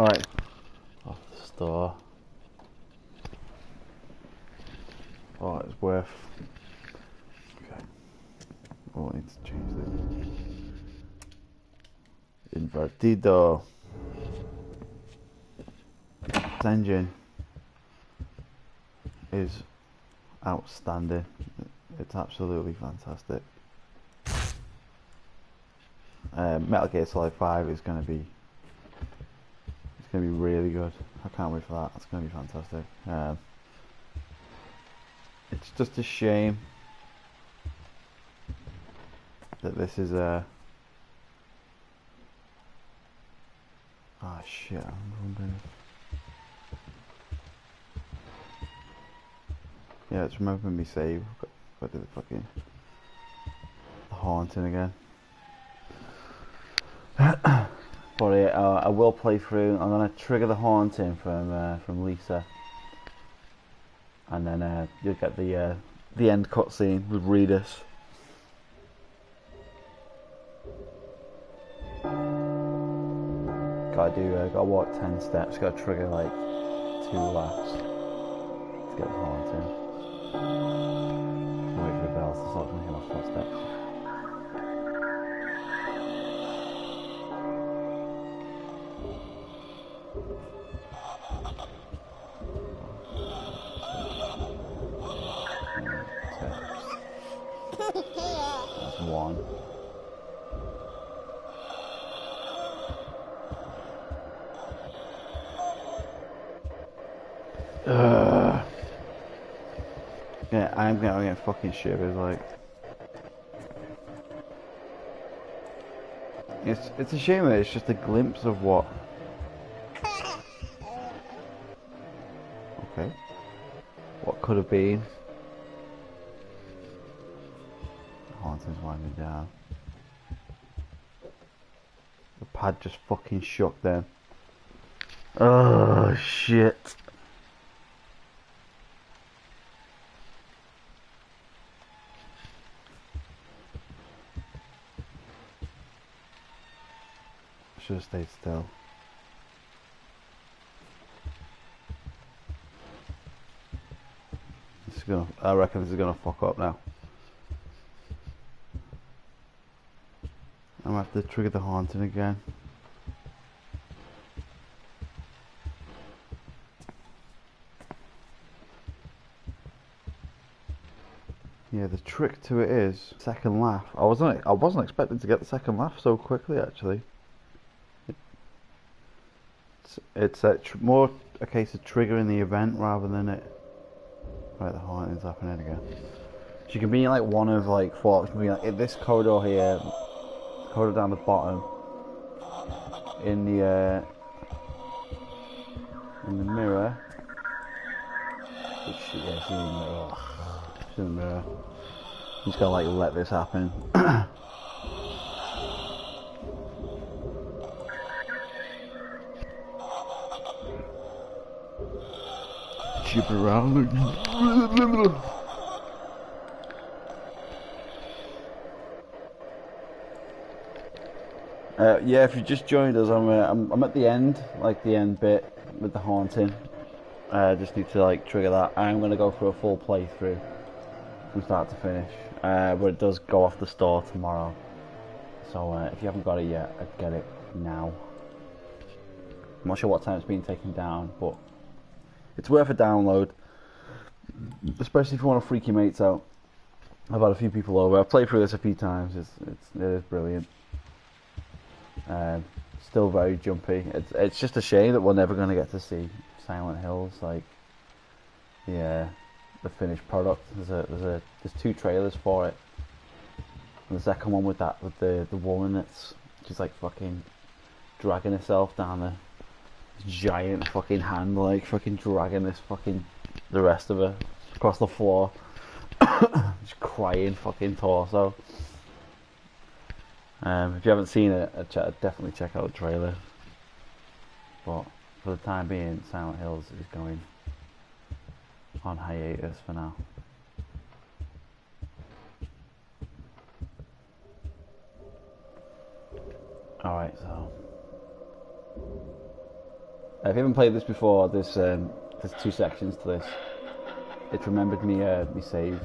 Alright, off the store. Oh, it's worth. Okay. Oh, I need to change this. Invertido. This engine is outstanding. It's absolutely fantastic. Metal Gear Solid 5 is going to be really good. I can't wait for that. It's going to be fantastic. It's just a shame that this is a. Oh shit! I'm wondering. Yeah, it's removing me save. Got to do the fucking haunting again. But I will play through. I'm gonna trigger the haunting from Lisa, and then you'll get the end cutscene with Redis. Gotta walk 10 steps. Gotta trigger like 2 laps to get the haunting. Wait for the bells to start making off footsteps. That's 1. Yeah, I'm gonna get fucking shivers. Like, it's a shame that it's just a glimpse of what. Okay. What could have been. The haunting's winding down. The pad just fucking shook then. Oh shit. Should have stayed still. I reckon this is gonna fuck up now. I'm gonna have to trigger the haunting again. Yeah, the trick to it is second laugh. I wasn't expecting to get the second laugh so quickly actually. It's more a case of triggering the event rather than it. Right, the haunting's happening again. So you can be in like one of like 4. You can be like in this corridor here, corridor down the bottom, in the mirror. Which, yeah, she's in the mirror. She's in the mirror. I'm just gonna like let this happen. Chip around. Yeah, if you just joined us, I'm at the end, like the end bit with the haunting. Just need to like trigger that. I'm gonna go through a full playthrough from start to finish. But it does go off the store tomorrow, so if you haven't got it yet, get it now. I'm not sure what time it's been taken down, but it's worth a download, especially if you want to freak your mates out. I've had a few people over. I've played through this a few times. It is brilliant. Still very jumpy. It's just a shame that we're never going to get to see Silent Hills, like the finished product. There's 2 trailers for it, and the second one with the woman that's just like fucking dragging herself down the giant fucking hand, like fucking dragging the rest of her across the floor, just crying fucking torso. If you haven't seen it, definitely check out the trailer. But for the time being, Silent Hills is going on hiatus for now. Alright, so If you haven't played this before, there's 2 sections to this. It remembered me me save,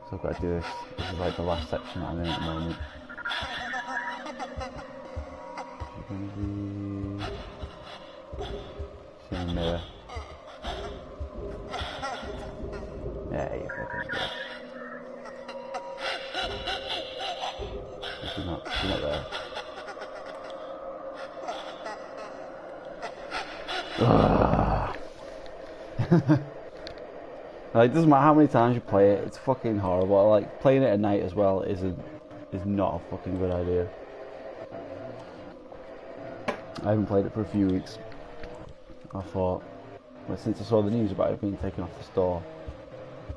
so I've got to do this. This is like the last section that I'm in at the moment. You're gonna be see in the mirror. Yeah, you fucking good. She's not there. Like, it doesn't matter how many times you play it, it's fucking horrible. Like, playing it at night as well is not a fucking good idea. I haven't played it for a few weeks. I thought, well, since I saw the news about it being taken off the store, I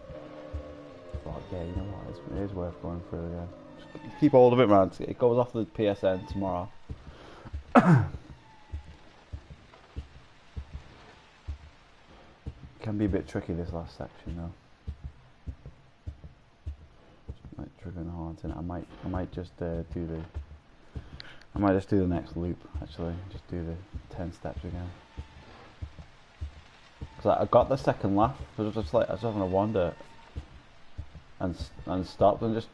thought, yeah, you know what, it is worth going through again. Just keep hold of it, man. It goes off the PSN tomorrow. Can be a bit tricky, this last section though. Like triggering the haunting. I might just do the next loop actually. Just do the 10 steps again. Cause I got the second laugh. I was just having a wander and stopped and just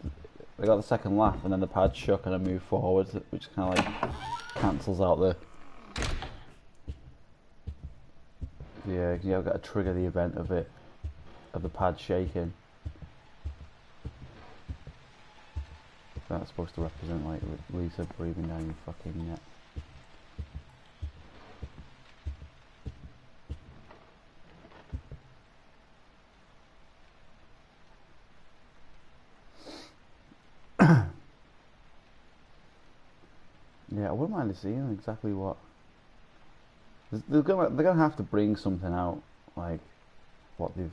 I got the second laugh and then the pad shook and I moved forward, which kind of like cancels out the. Yeah, you've got to trigger the event of the pad shaking. That's supposed to represent like Lisa breathing down your fucking neck. Yeah, I wouldn't mind seeing exactly what. They're gonna have to bring something out, like what they've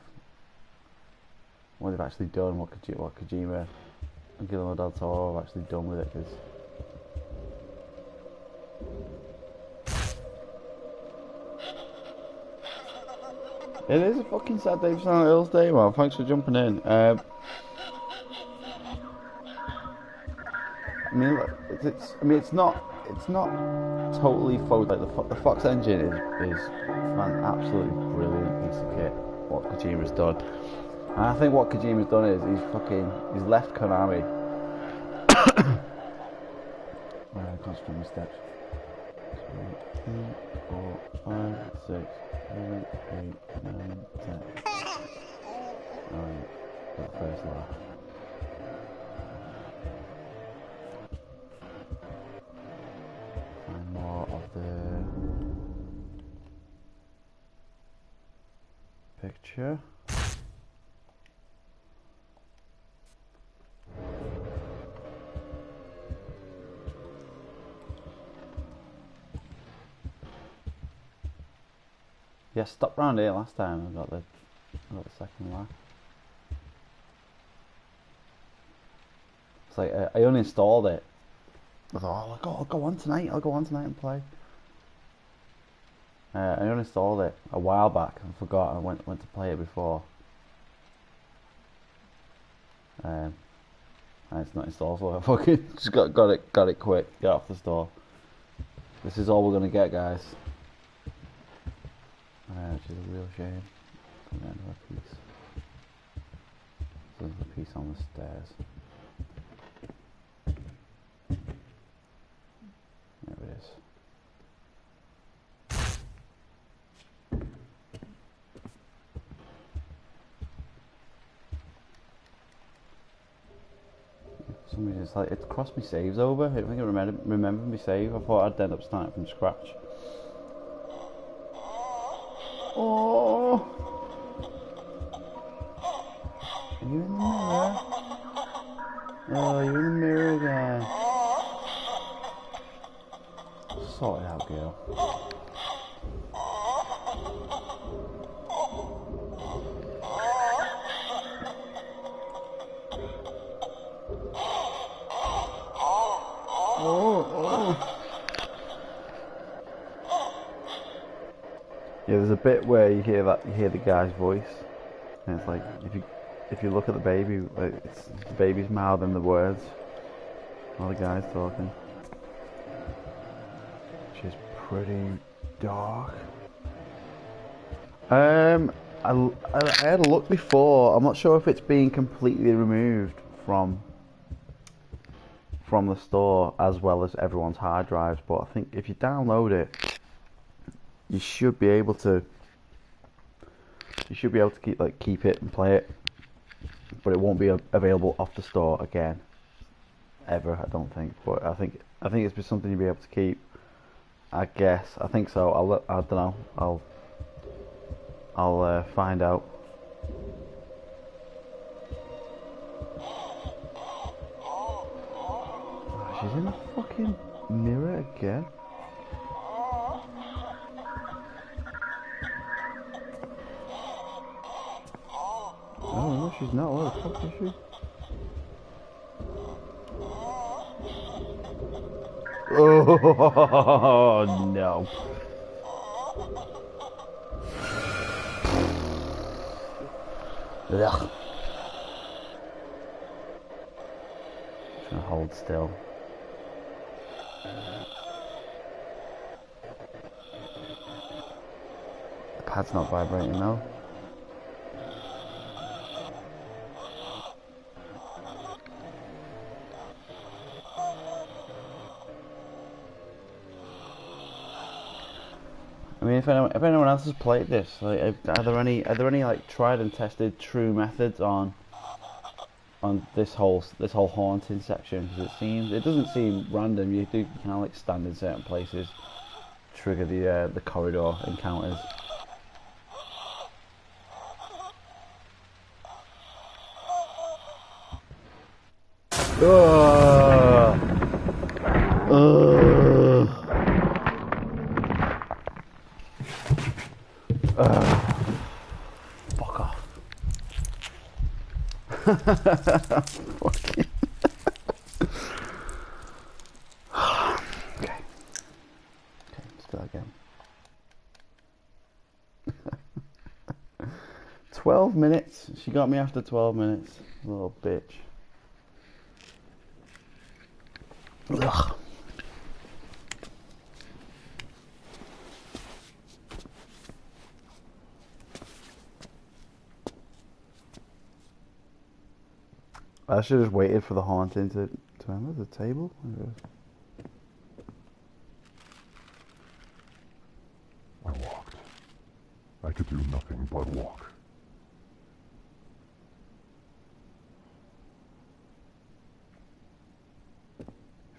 actually done, what Kojima and Guillermo del Toro have actually done with it, because it is a fucking sad day for Silent Hills Day, man. Thanks for jumping in. I mean, it's not totally photo. Like the Fox engine is an absolutely brilliant piece of kit. What Kojima's done, and I think what Kojima's done is he's left Konami. I can't strip my steps. 2, 4, 5, 6, 7, 8, 9, 10. Alright, got the first laugh. Find more of the picture. Yeah, stopped round here last time. I got the second laugh. It's like I uninstalled it. I thought, oh, I'll go on tonight. I'll go on tonight and play. I uninstalled it a while back and forgot. I went to play it before. And it's not installed, so I fucking just got it quick. Get off the store. This is all we're gonna get, guys. Which is a real shame. Come down to a piece. There's a piece on the stairs. There it is. For some reason it's like it crossed me saves over. I think it remembered me save. I thought I'd end up starting from scratch. Oh, are you in the mirror? Oh, you're in the mirror again. Sort it out, girl. Oh. Yeah, there's a bit where you hear the guy's voice, and it's like if you look at the baby, like it's the baby's mouthing the words while the guy's talking, which is pretty dark. I had a look before. I'm not sure if it's being completely removed from the store as well as everyone's hard drives, but I think if you download it, you should be able to keep it and play it, but it won't be available off the store again ever, I don't think. But I think it's just something you'll be able to keep, I guess. I think so. I don't know. I'll find out. Oh, she's in the fucking mirror again. Oh no, she's not. Where the fuck is she? Oh no. Ugh. Just gonna hold still. The pad's not vibrating though. I mean, if anyone else has played this, like, are there any like tried and tested true methods on this whole haunting section? Because it doesn't seem random. You do kind of like stand in certain places, trigger the corridor encounters. Fuck off. Fucking. Okay, let's do that again. 12 minutes. She got me after 12 minutes. Little bitch. Ugh. I should have just waited for the haunting to enter the table. I walked. I could do nothing but walk.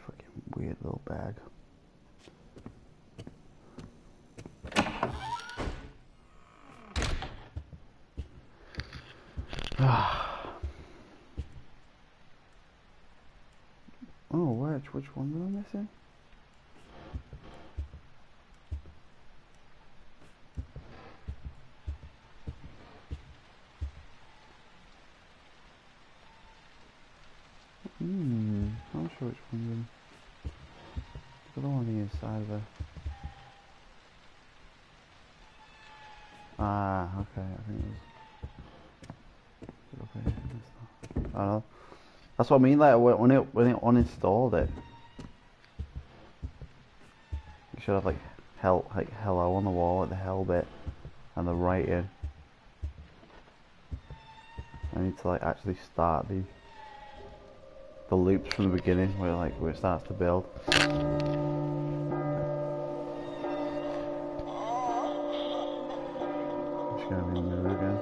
Fucking weird little bag. Oh, which one am I missing? I'm not sure which one. The other one on the inside of the. Ah, okay. I think it was. Okay, I don't know. That's what I mean. Like when it uninstalled it, you should have like hello on the wall at the hell bit and the writing. I need to like actually start the loops from the beginning where it starts to build. I'm just gonna be in the mirror again.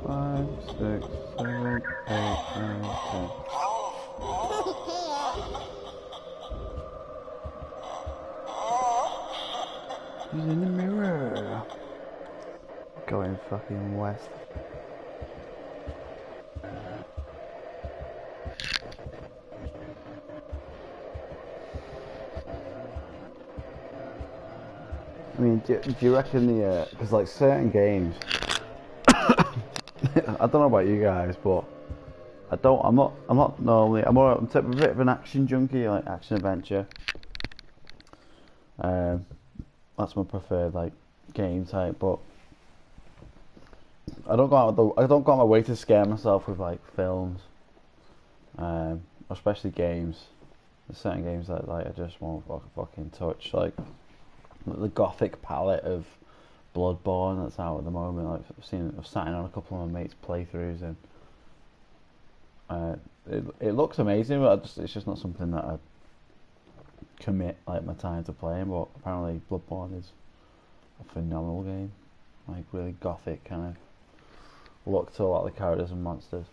Five, 6, 7, 8, 9, 10. He's in the mirror. Going fucking west. I mean, do you reckon because like certain games, I don't know about you guys, but I'm not normally, I'm a bit of an action junkie, like action adventure. That's my preferred like game type, but I don't go out my way to scare myself with like films, especially games. There's certain games that like I just won't fucking touch. Like the gothic palette of Bloodborne that's out at the moment. Like I've sat in on a couple of my mates' playthroughs, and it looks amazing, but it's just not something that I commit like my time to playing. But apparently Bloodborne is a phenomenal game, like really gothic kind of look to a lot of the characters and monsters.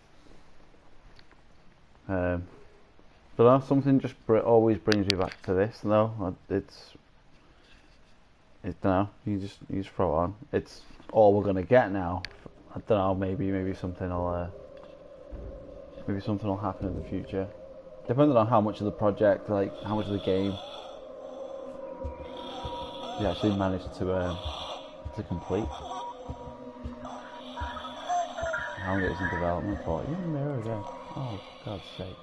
But that's something just always brings me back to this. No, it's no, you just throw it on. It's all we're gonna get now. I don't know. Maybe something will happen in the future, depending on how much of the project, like how much of the game, you actually managed to complete. How long it was in development for? You're in the mirror again. Oh, for God's sake.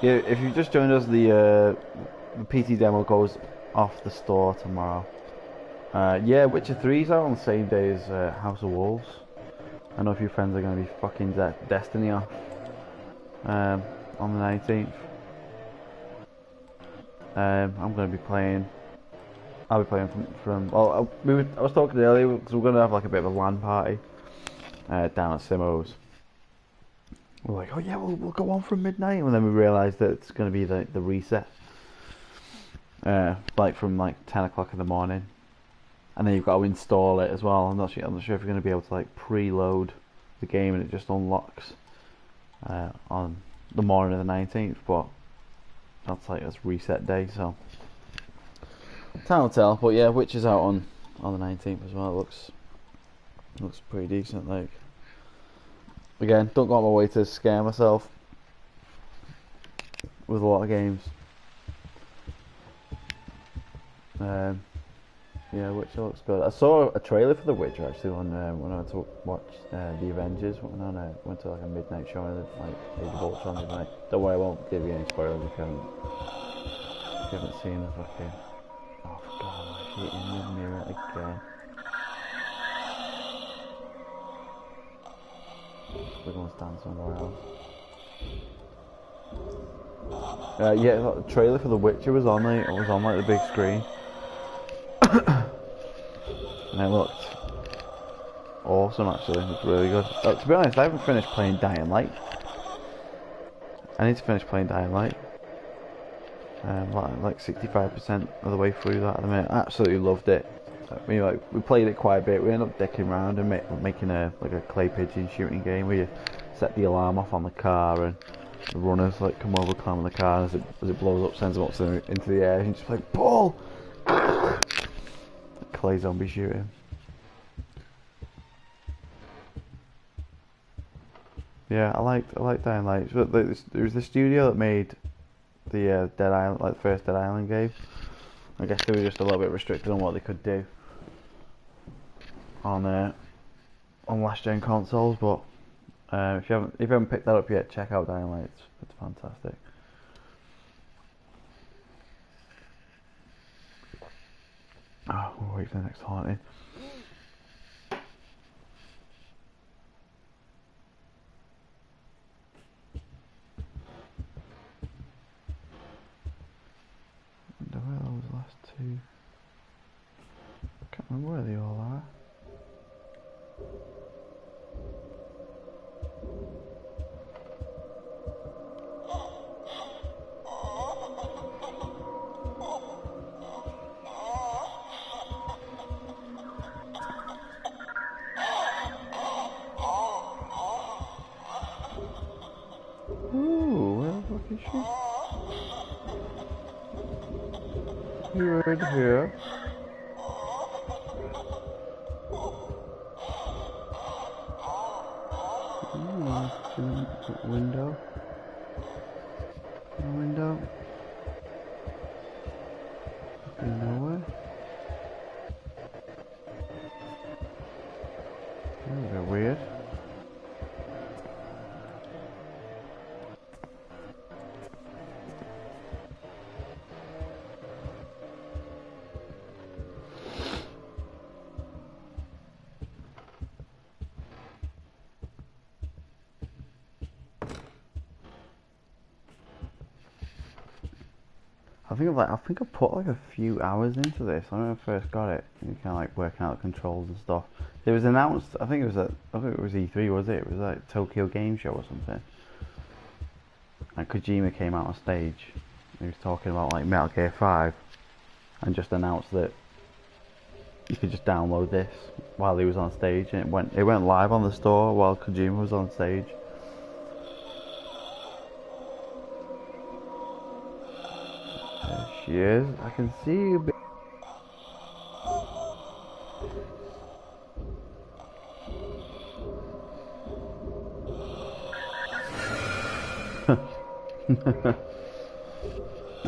Yeah, if you just joined us, the PT demo goes off the store tomorrow. Yeah, Witcher 3's out on the same day as House of Wolves. I know a few friends are going to be fucking Destiny off on the 19th. I'm going to be playing. I'll be playing from. Well, I was talking earlier because we're going to have like a bit of a LAN party down at Simo's. We're like, oh yeah, we'll go on from midnight, and then we realised that it's going to be the reset, like from like 10 o'clock in the morning, and then you've got to install it as well. I'm not sure if you're going to be able to like preload the game and it just unlocks on the morning of the 19th, but that's like its reset day, so time will tell. But yeah, Witch is out on the 19th as well. It looks pretty decent. Like, again, don't go out my way to scare myself with a lot of games. Yeah, Witcher looks good. I saw a trailer for The Witcher actually when I went to watch The Avengers. Went to like a midnight showing of like Age of Ultron midnight. Don't worry, I won't give you any spoilers if you haven't seen the fucking. Oh God, I'm hitting the mirror again. We're going to stand somewhere else. Yeah, the trailer for The Witcher was on like the big screen. And it looked awesome actually. It looked really good. To be honest, I haven't finished playing Dying Light. I need to finish playing Dying Light. Like 65% of the way through that at the minute. I absolutely loved it. I mean, we played it quite a bit. We ended up dicking around and making a clay pigeon shooting game where you set the alarm off on the car and the runners like come over, climb on the car, and as it blows up, sends them up into the air, and just like Paul. Clay zombie shooting. Yeah, I liked Dying Light. But there was the studio that made the Dead Island, like the first Dead Island game. I guess they were just a little bit restricted on what they could do on last gen consoles. But if you haven't picked that up yet, check out Dying Light. It's fantastic. Oh, we'll wait for the next haunting. Where are those last two? I can't remember where they all are. Ooh, where the fuck is she? You're right here. Window. Window. Nowhere. That was a bit weird. I think I put like a few hours into this. I remember I first got it, and kind of like working out the controls and stuff. It was announced. I think it was E3, was it? It was like Tokyo Game Show or something. And Kojima came out on stage. He was talking about like Metal Gear 5, and just announced that you could just download this while he was on stage, and it went live on the store while Kojima was on stage. There she is. I can see you.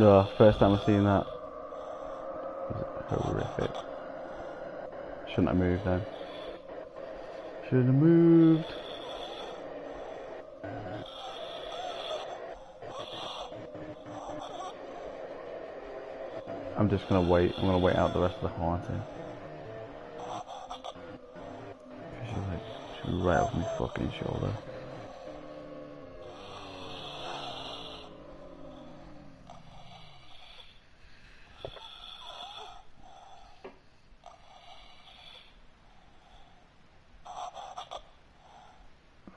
Oh, first time I've seen that. It was horrific. Shouldn't have moved then. Should have moved. I'm just gonna wait. I'm gonna wait out the rest of the haunting. She's right off my fucking shoulder.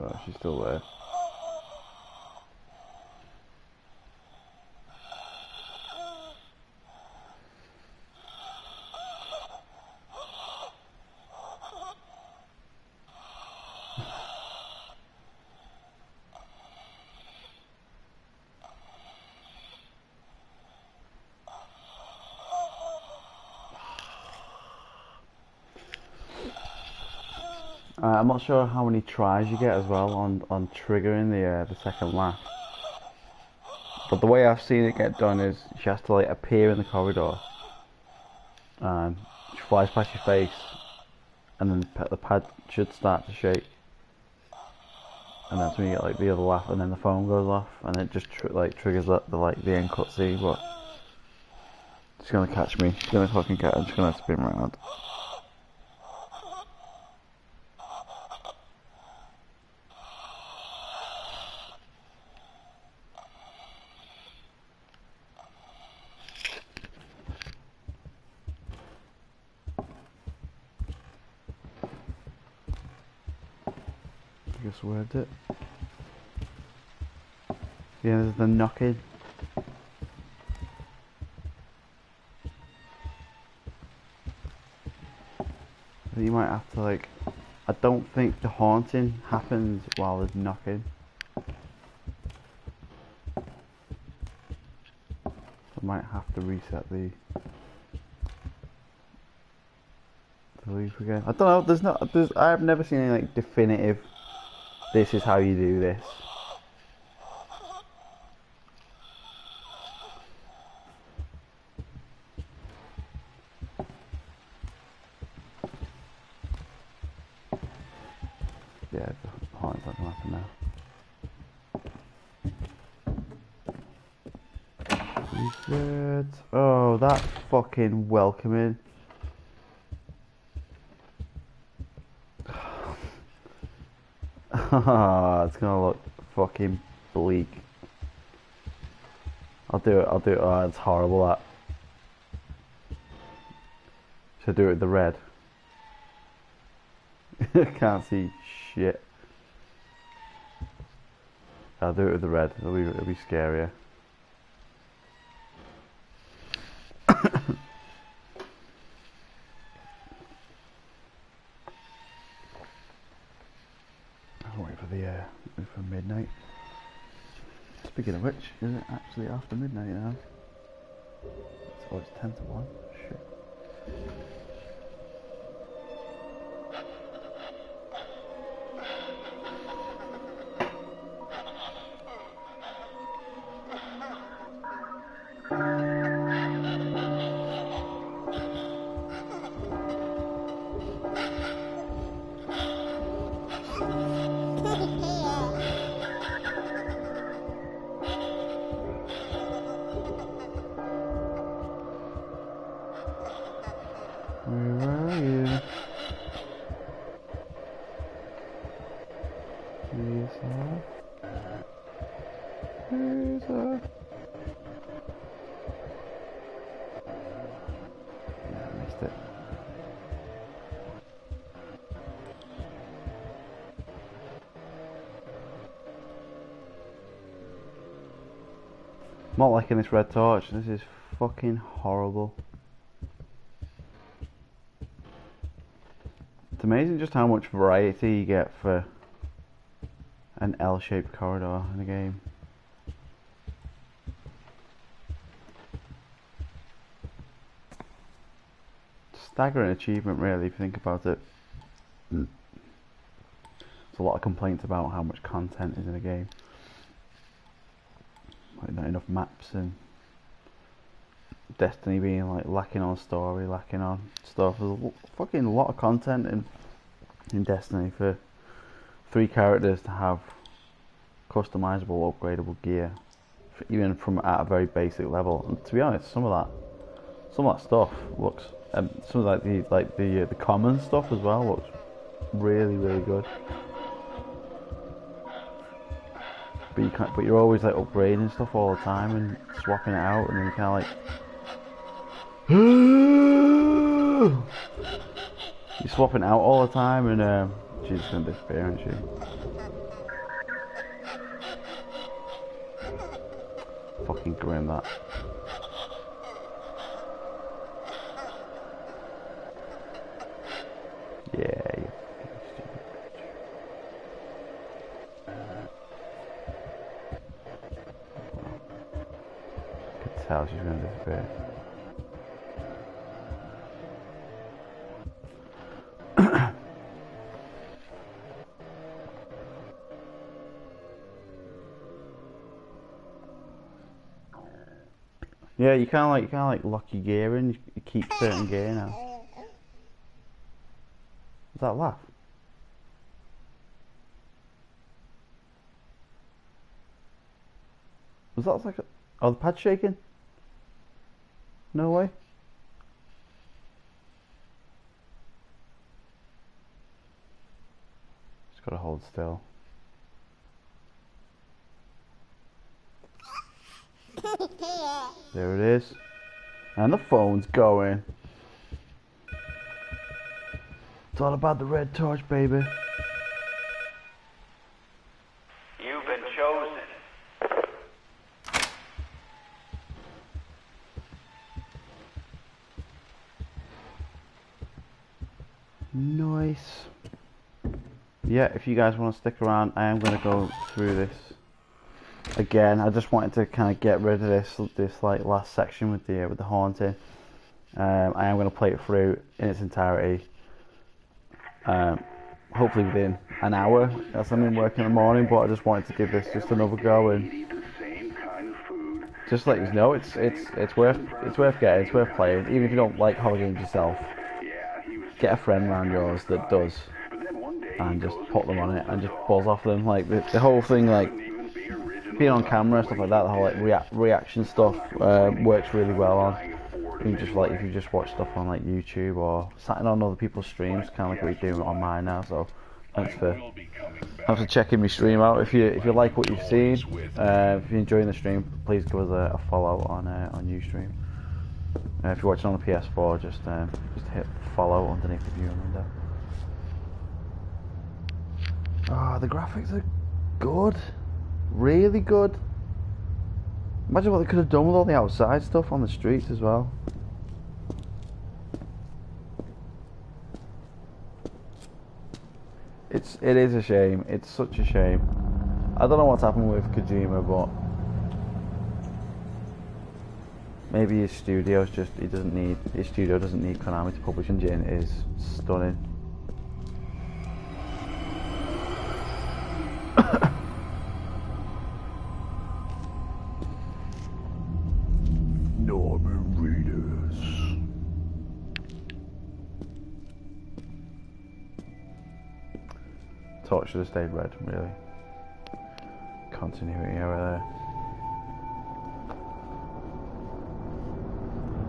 Oh, she's still there. I'm not sure how many tries you get as well on triggering the second laugh. But the way I've seen it get done is she has to like appear in the corridor, and she flies past your face, and then the pad should start to shake, and that's when you get like the other laugh, and then the phone goes off, and it just triggers the end cutscene. But she's gonna catch me. She's gonna fucking catch. I'm just gonna spin around. I just worded it. Yeah, there's the knocking. You might have to like. I don't think the haunting happens while there's knocking. I might have to reset the loop again. I don't know. I've never seen any like definitive. This is how you do this. Yeah, the haunting's not gonna happen now. Reset. Oh, that fucking welcoming. It's gonna look fucking bleak. I'll do it. Oh, it's horrible that. Should I do it with the red? Can't see shit. I'll do it with the red. It'll be scarier. I'll wait for midnight. Speaking of which, is it actually after midnight now? Oh, it's 10 to 1. Shit. Where are you? Lisa? Lisa? Not liking this red torch. This is fucking horrible. It's amazing just how much variety you get for an L-shaped corridor in a game. Staggering achievement, really, if you think about it. There's a lot of complaints about how much content is in a game. Like not enough maps, and Destiny being like lacking on story, lacking on stuff. There's a fucking lot of content in Destiny for 3 characters to have customizable, upgradable gear, even from at a very basic level. And to be honest, some of that stuff looks, some of the common stuff as well looks really, really good. But you're always like upgrading stuff all the time and swapping it out, and then you kind of like you're swapping it out all the time, and she's just gonna disappear, isn't she? Fucking grim, that. Yeah, you could tell she's gonna disappear. Yeah, you can't like lock your gear in. You keep certain gear now. Was that laugh? Was that like oh, the pad's shaking? No way. Just gotta hold still. There it is. And the phone's going. It's all about the red torch, baby. You've been chosen. Nice. Yeah, if you guys want to stick around, I am going to go through this again. I just wanted to kind of get rid of this like last section with the haunting. I am going to play it through in its entirety. Hopefully within an hour, as I'm in work in the morning. But I just wanted to give this just another go and just let you know it's worth getting. It's worth playing, even if you don't like horror games yourself. Get a friend around yours that does, and just put them on it and just buzz off them. Like the whole thing, like being on camera and stuff like that, the whole like reaction stuff works really well on. You just like if you just watch stuff on like YouTube or sat on other people's streams, kind of like what you're doing on mine now. So thanks for checking my stream out. If you like what you've seen, if you're enjoying the stream, please give us a follow on Ustream. If you're watching on the PS4, just hit follow underneath the viewing window. Ah, the graphics are good, really good. Imagine what they could have done with all the outside stuff on the streets as well. It is a shame. It's such a shame. I don't know what's happened with Kojima, but maybe his studio doesn't need Konami to publish, and Jin is stunning. Norman Reedus. Torch should have stayed red, really. Continuity over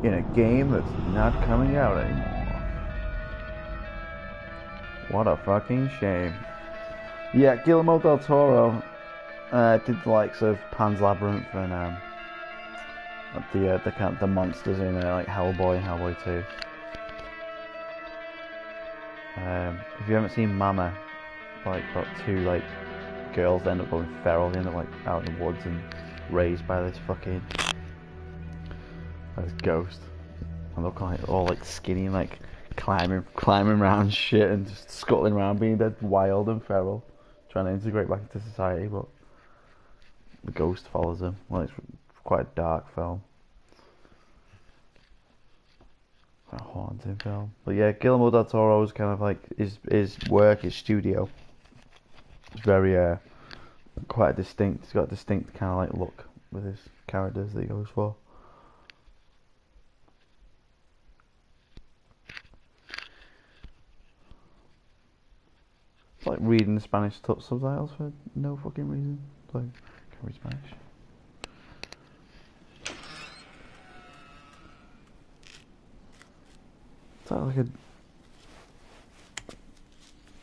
there. In a game that's not coming out anymore. What a fucking shame. Yeah, Guillermo del Toro did the likes of Pan's Labyrinth and the monsters in like Hellboy and Hellboy 2. If you haven't seen Mama, like got two like girls that end up going feral, they end up like out in the woods and raised by this fucking this ghost. And look like all like skinny and like climbing around shit and just scuttling around, being dead wild and feral, trying to integrate back into society, but the ghost follows him. Well, it's quite a dark film. A haunting film. But yeah, Guillermo del Toro's kind of like his work, his studio. It's very quite distinct. He's got a distinct kind of like look with his characters that he goes for. It's like reading the Spanish subtitles for no fucking reason. It's like, I can't read Spanish. It's like a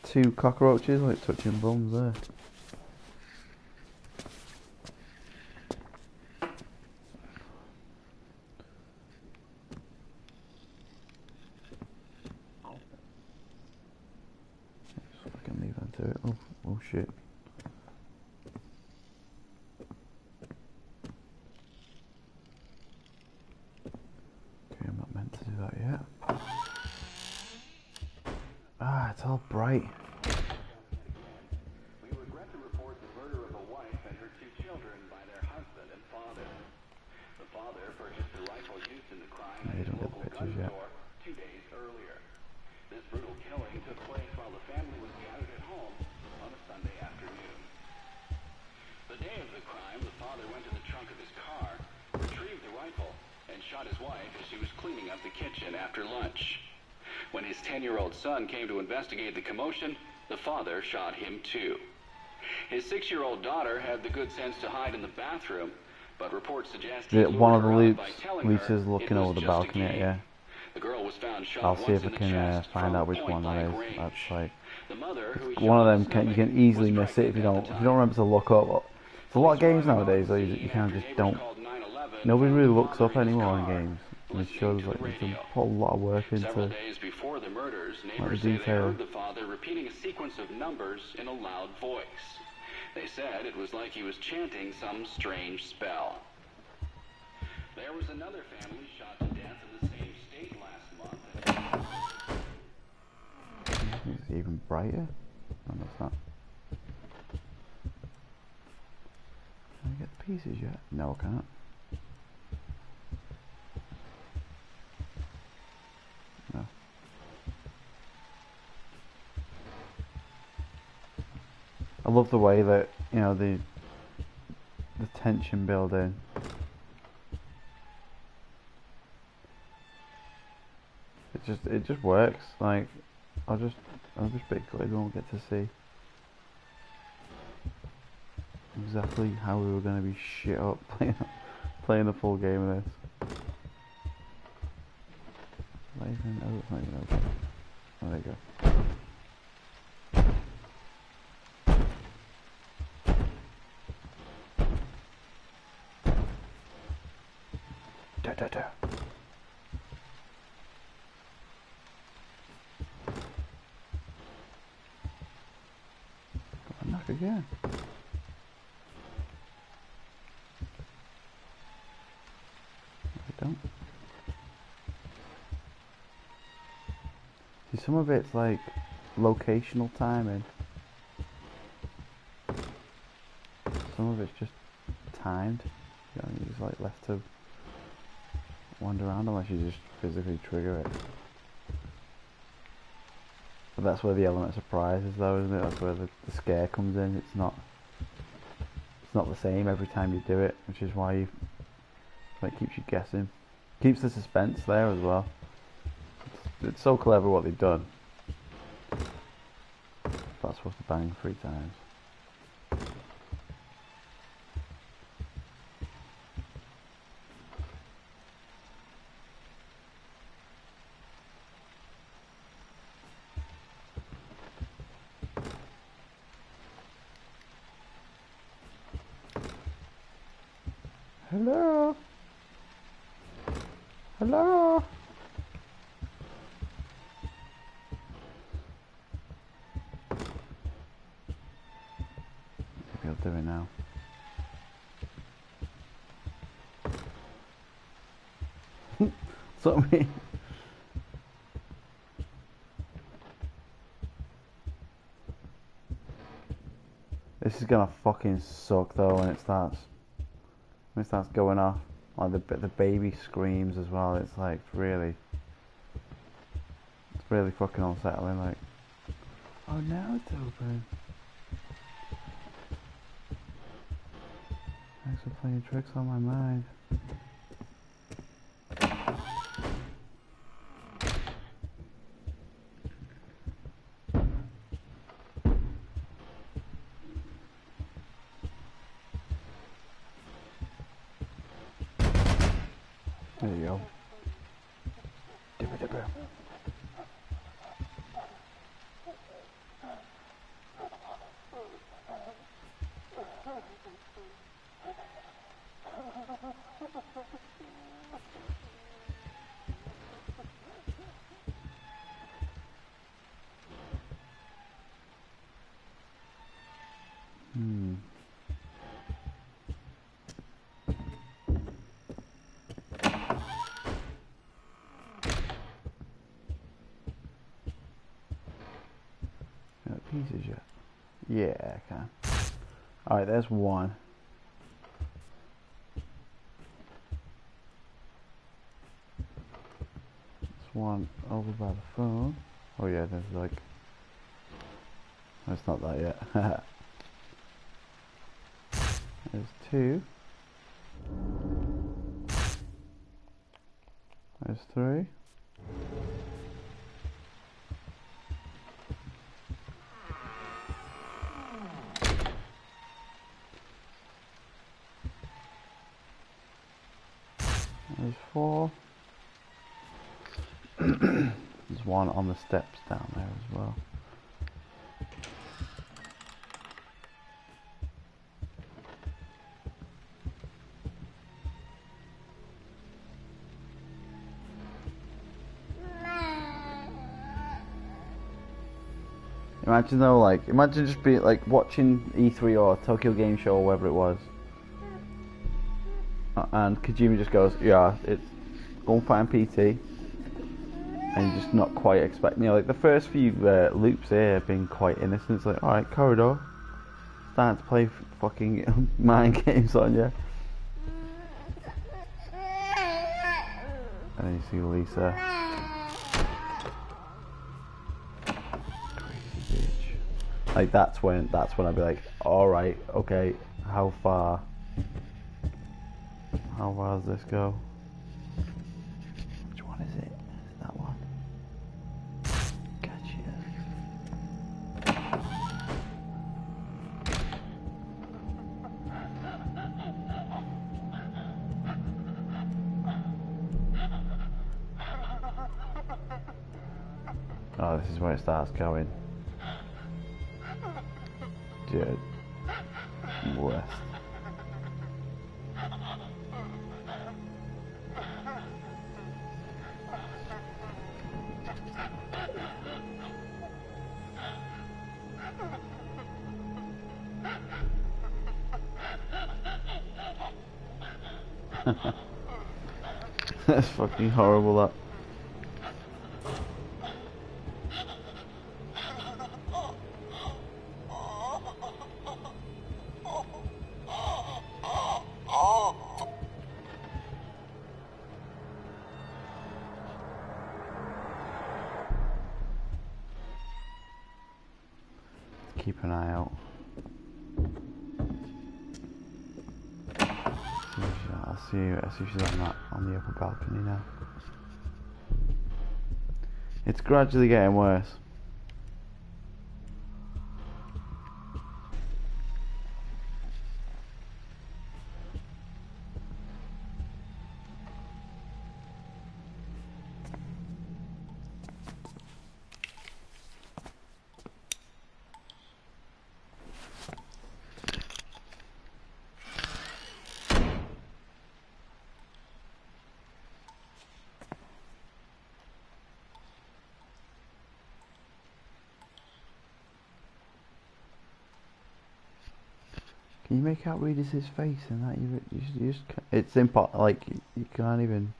two cockroaches like touching bums there. So I can leave that to it. Oh shit. Okay, I'm not meant to do that yet. Ah, it's all bright. We regret to report the murder of a wife and her 2 children by their husband and father. The father purchased the rifle used in the crime at his local gun store 2 days earlier. This brutal killing took place while the family was gathered at home on a Sunday afternoon. The day of the crime, the father went to the trunk of his car, retrieved the rifle, and shot his wife as she was cleaning up the kitchen after lunch. When his 10-year-old son came to investigate the commotion, the father shot him too. His 6-year-old daughter had the good sense to hide in the bathroom, but reports suggest he lured one of the her out by telling her Lisa's looking it was over the just a balcony at game. you. The girl was found shot I'll see once if I in the can chest find from out which one that point-blank is. range. That's like The mother, who he one of shot them. snubbing, You can easily was miss it if you pregnant don't at the remember to look up. There's a lot of games nowadays though you kind of just don't. Nobody really looks up anymore in games. And it shows like they put a lot of work Several into days before the murders, like neighbors the say they detail. heard the father repeating a sequence of numbers in a loud voice. They said it was like he was chanting some strange spell. There was another family shot to death in the same state last month. It's even brighter. No, that's not. Can I get the pieces yet? No, I can't. No. I love the way that, you know, the tension building. It just works. Like I'll just be glad we won't get to see exactly how we were going to be shit up playing the full game of this. Oh, it's not even open. Oh, there you go. Da, da, da. Got a knock again. I don't. See, some of it's like locational timing. Some of it's just timed. You know, you're just like left to wander around unless you just physically trigger it. But that's where the element of surprise is though, isn't it? That's where the scare comes in. It's not the same every time you do it, which is why it keeps you guessing. Keeps the suspense there as well. It's so clever what they've done. That's supposed to bang 3 times. Hello? Hello? Maybe I'll do it now. Something. This is gonna fucking suck though when it starts going off. Like the baby screams as well. It's like really fucking unsettling. Like, oh now it's open. Thanks for playing tricks on my mind. There you go. Dibba dibba. Pieces yet? Yeah, I can. Alright, there's one. There's one over by the phone. Oh yeah, there's like... It's not that yet. There's two. There's three. There's four. There's one on the steps down there as well. Imagine though, like, imagine just being like watching E3 or Tokyo Game Show or whatever it was, and Kojima just goes, "Yeah, it's go and find PT," and you just not quite expect. You know, like the first few loops here have been quite innocent. It's like, all right, corridor, starting to play fucking mind games on you, and then you see Lisa. Like that's when I'd be like, all right, okay, how far does this go? Which one is it? Is it that one? Gotcha. Oh, this is where it starts going. Dude. West. That's fucking horrible, that. Keep an eye out. I see she's on the upper balcony now. It's gradually getting worse. Can you make out Regis' face and that? You just it's impossible. Like you can't even.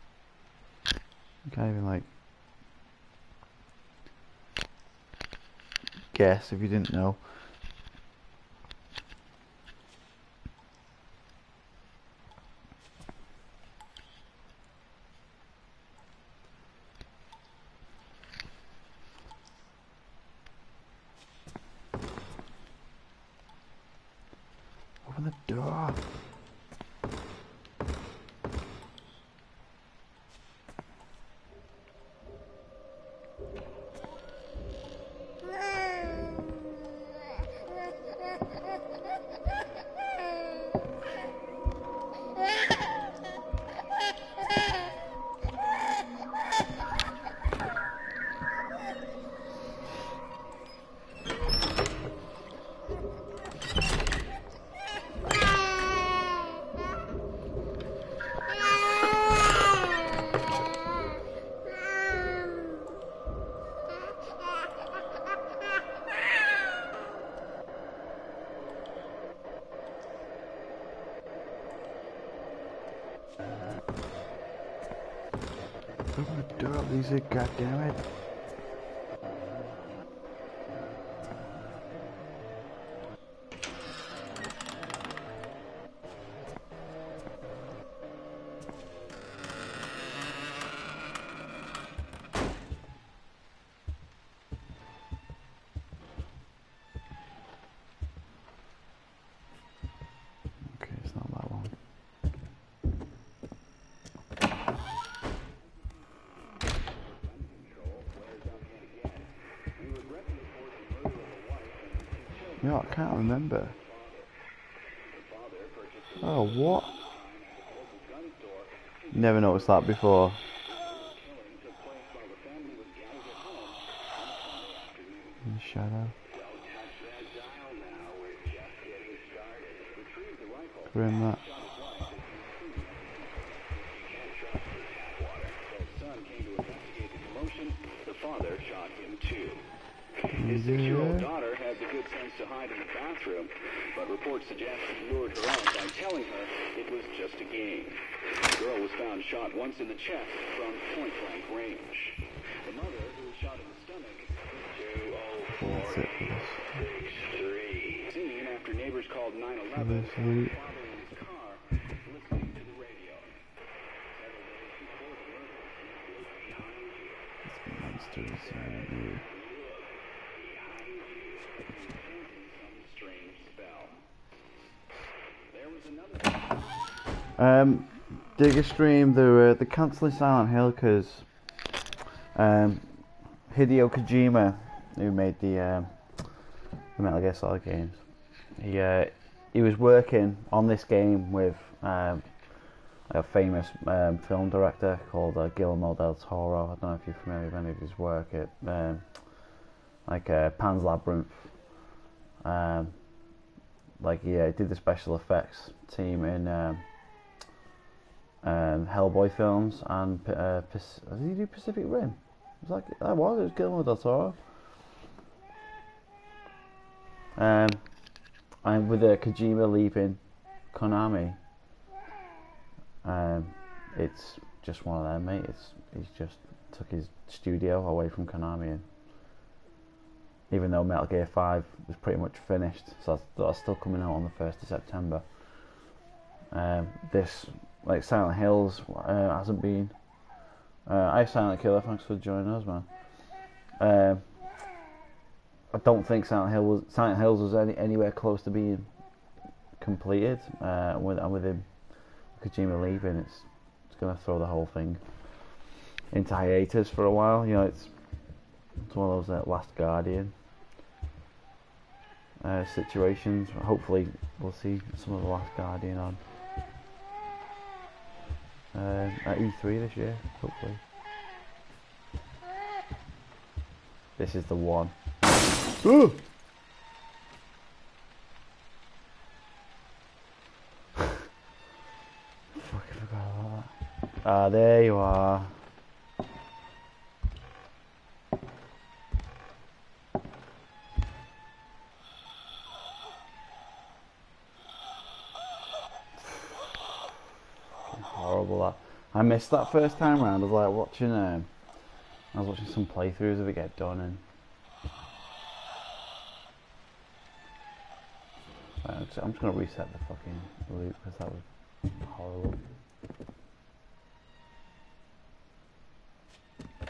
You can't even like guess if you didn't know. Open the door. Open the door, Lisa, goddammit. Okay, it's not that one. Yeah, I can't remember. Oh, what? Never noticed that before. In the shadow. Grim that. The father shot him too. His 6-year-old daughter had the good sense to hide in the bathroom, but reports suggest he lured her on by telling her it was just a game. The girl was found shot once in the chest from point-blank range. The mother, who was shot in the stomach, 20463. Seen after neighbors called 911, found the father in his car, listening to the radio. Several days before the murder, he was behind you. Monsters in you. Digger Stream, they're cancelling Silent Hill because Hideo Kojima, who made the Metal Gear Solid games, he was working on this game with a famous film director called Guillermo del Toro. I don't know if you're familiar with any of his work. Pan's Labyrinth. He did the special effects team in Hellboy films and did he do Pacific Rim? It was Guillermo del Toro. And with Kojima leaving Konami, it's just one of them, mate. He's just took his studio away from Konami, and even though Metal Gear 5 was pretty much finished, so that's still coming out on the 1st of September. This, like Silent Hills, hasn't been. Hi Silent Killer, thanks for joining us, man. I don't think Silent Hills was anywhere close to being completed. With him, Kojima leaving, it's going to throw the whole thing into hiatus for a while. You know, it's one of those Last Guardian situations. Hopefully, we'll see some of the Last Guardian on at E3 this year. Hopefully, this is the one. Ooh! Fuck, I forgot about that. Ah, there you are. Horrible that. I missed that first time round. I was like watching some playthroughs of it get done, and I'm just gonna reset the fucking loop because that was horrible.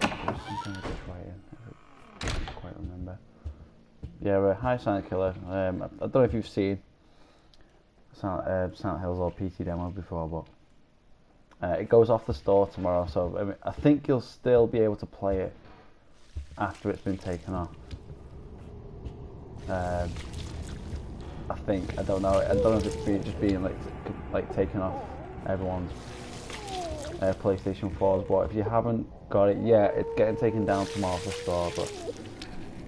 There was something I was writing. I don't quite remember. Yeah, we're High Silent Killer. I don't know if you've seen Silent Hills or PT demo before, but it goes off the store tomorrow, so I mean, I think you'll still be able to play it after it's been taken off. I think, I don't know if it's just being like taken off everyone's PlayStation 4s, but if you haven't got it yet, it's getting taken down tomorrow off the store. But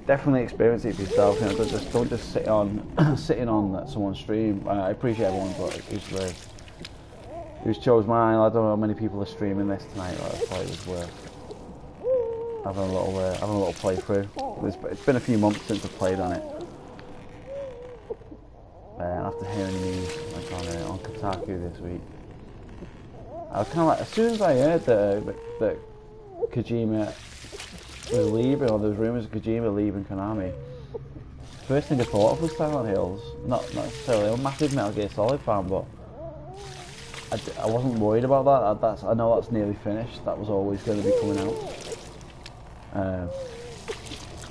definitely experience it for yourself. You know, don't just sit on sitting on someone's stream. I appreciate everyone, but who's chose mine. I don't know how many people are streaming this tonight. I thought it was worth having a little playthrough. It's been a few months since I've played on it. After hearing news like on Kotaku this week, I was kind of like, as soon as I heard that Kojima was leaving, or there was rumours of Kojima leaving Konami, first thing I thought of was Silent Hills. Not necessarily a massive Metal Gear Solid fan, but I wasn't worried about that. I know that's nearly finished. That was always going to be coming out.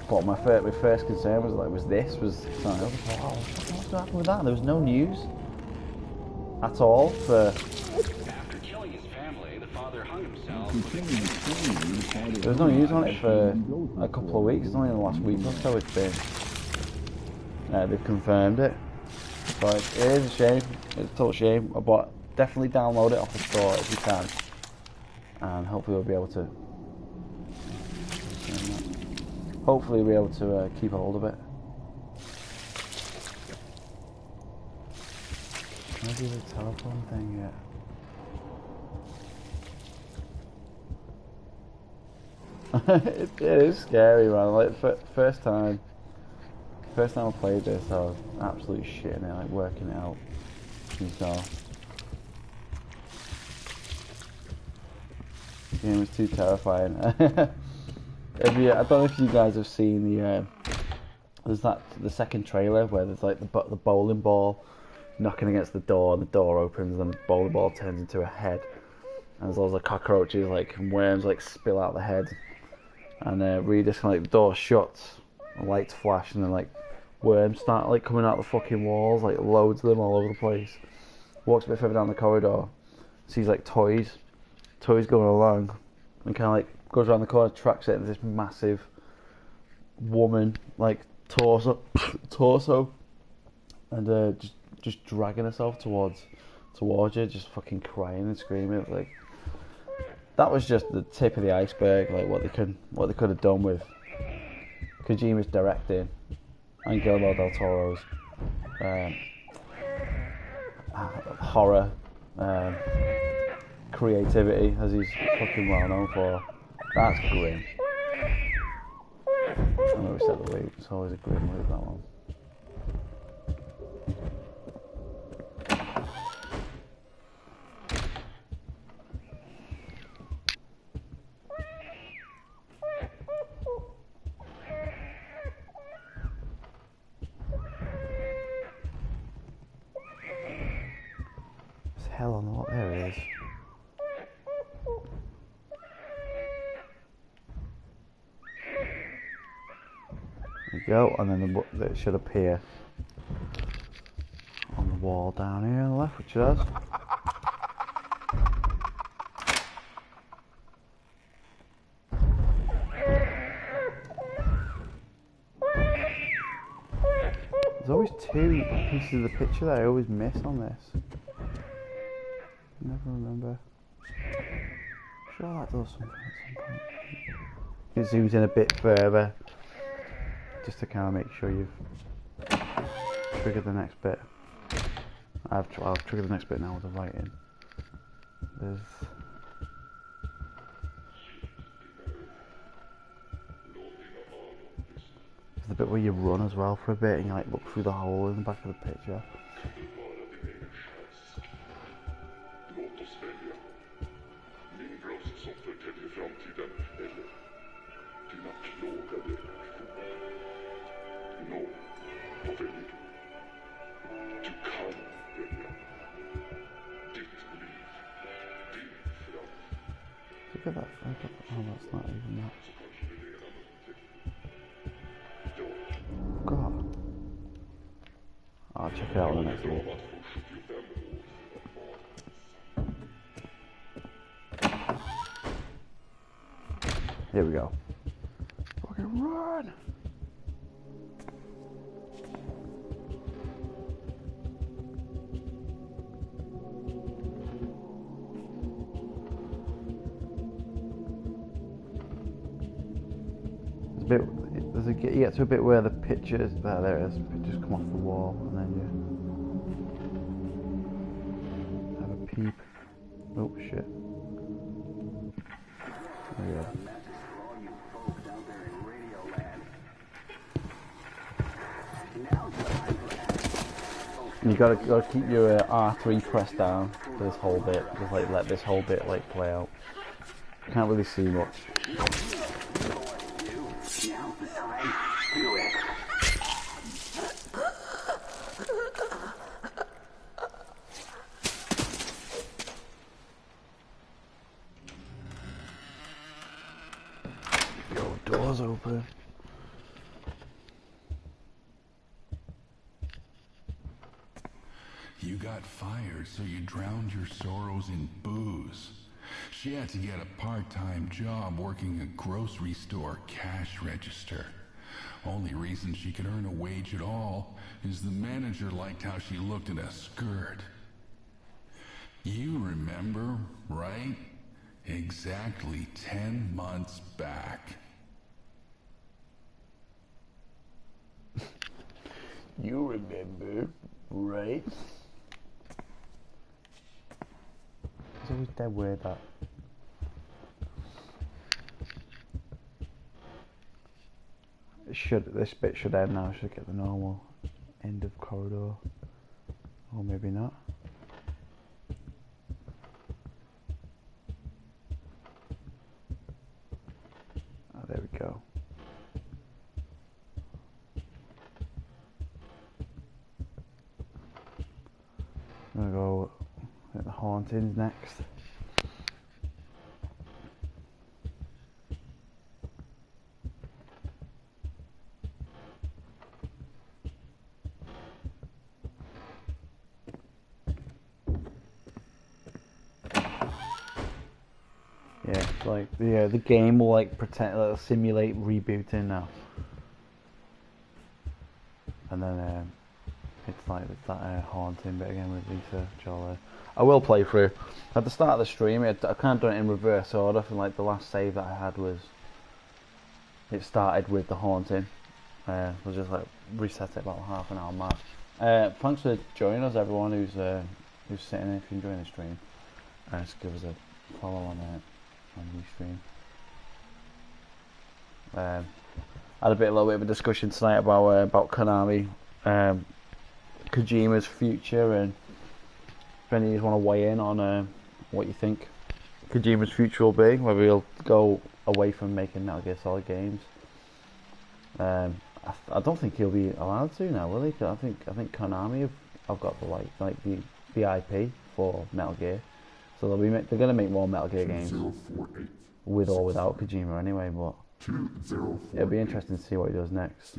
But my first concern was Silent Hills. I was like, oh, what's going to happen with that? There was no news at all for. After killing his family, the father hung himself. There was no news on it for a couple of weeks. It's only in the last week or so it's been. They've confirmed it. But it is a shame. It's a total shame. But definitely download it off the store if you can. And hopefully we'll be able to. Hopefully we'll be able to keep hold of it. Can I do the telephone thing yet? It is scary, man. Like first time I played this, I was absolutely shitting it, like working it out. So the game was too terrifying. I don't know if you guys have seen there's the second trailer where there's like the bowling ball knocking against the door, and the door opens and the bowling ball turns into a head, and there's lots of cockroaches and worms spill out the head, and really just the door shuts, the lights flash, and then worms start coming out the fucking walls, loads of them all over the place. Walks a bit further down the corridor, sees toys going along, and kind of goes around the corner, tracks it, and this massive woman torso and just dragging herself towards you, just fucking crying and screaming. That was just the tip of the iceberg, what they could have done with Kojima's directing and Guillermo del Toro's horror creativity, as he's fucking well known for. That's grim. I'm gonna reset the loop. It's always a grim loop, that one. There's hell on the lot. There it is. Go, and then it should appear on the wall down here on the left, which it does. There's always two pieces of the picture that I always miss on this. I never remember. I'm sure that does something at some point. It zooms in a bit further, just to kind of make sure you've triggered the next bit. I've triggered the next bit now with the writing. There's the bit where you run as well for a bit, and you look through the hole in the back of the picture. got that? Oh, that's not even that. God. I'll check it out on the next one. Here we go. Fucking run! You get to a bit where the pictures, there it is, pictures come off the wall, and then you have a peep. Oh shit. There you go. You gotta keep your R3 pressed down for this whole bit, just like let this whole bit like play out. Can't really see much. Yo, doors open. You got fired, so you drowned your sorrows in booze. She had to get a part-time job working a grocery store cash register. Only reason she could earn a wage at all is the manager liked how she looked in a skirt. You remember, right? Exactly 10 months back. You remember, right? It's always dead weird that. This bit should end now. Should get the normal end of corridor, or maybe not. Oh, there we go. I'm gonna go at the hauntings next. Yeah, like the game will like pretend, like, simulate rebooting now, and then it's like that haunting bit again with Lisa Jolie. I will play through. At the start of the stream, I kind of done it in reverse order. From like the last save that I had was, it started with the haunting. We'll just like reset it about half an hour mark. Thanks for joining us, everyone who's sitting in. If you're enjoying the stream, just give us a follow on the stream. I had a little bit of a discussion tonight about Konami, Kojima's future, and if any of you want to weigh in on what you think Kojima's future will be, whether he'll go away from making Metal Gear Solid games. I don't think he'll be allowed to now, will he? I think Konami have got the IP for Metal Gear, so they're going to make more Metal Gear games with or without Kojima anyway. But it'll be interesting to see what he does next.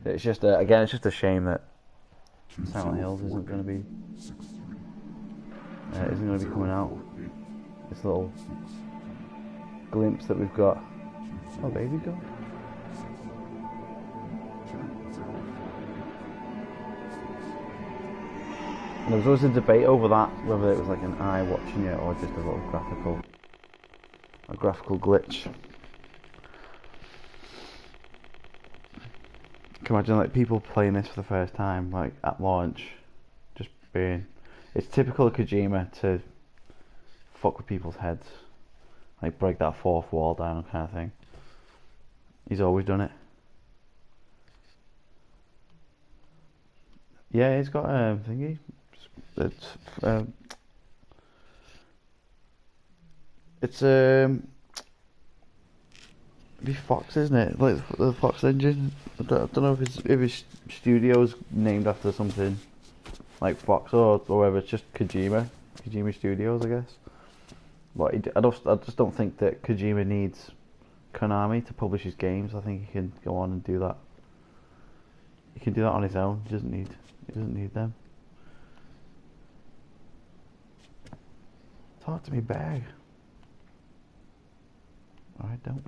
It's just again, it's just a shame that Silent Hills isn't going to be coming out. This little glimpse that we've got. Oh, baby, go. And there was always a debate over that, whether it was like an eye watching it or just a little graphical glitch. Can you imagine like people playing this for the first time, like at launch, just being... It's typical of Kojima to fuck with people's heads, like break that fourth wall down kind of thing. He's always done it. Yeah, he's got a thingy. It's be Fox, isn't it? Like the Fox engine. I don't know if his studio's named after something like Fox or whether it's just Kojima Studios, I guess. But I just don't think that Kojima needs Konami to publish his games. I think he can go on and do that. He can do that on his own. He doesn't need them. Talk to me, bag. Alright, don't.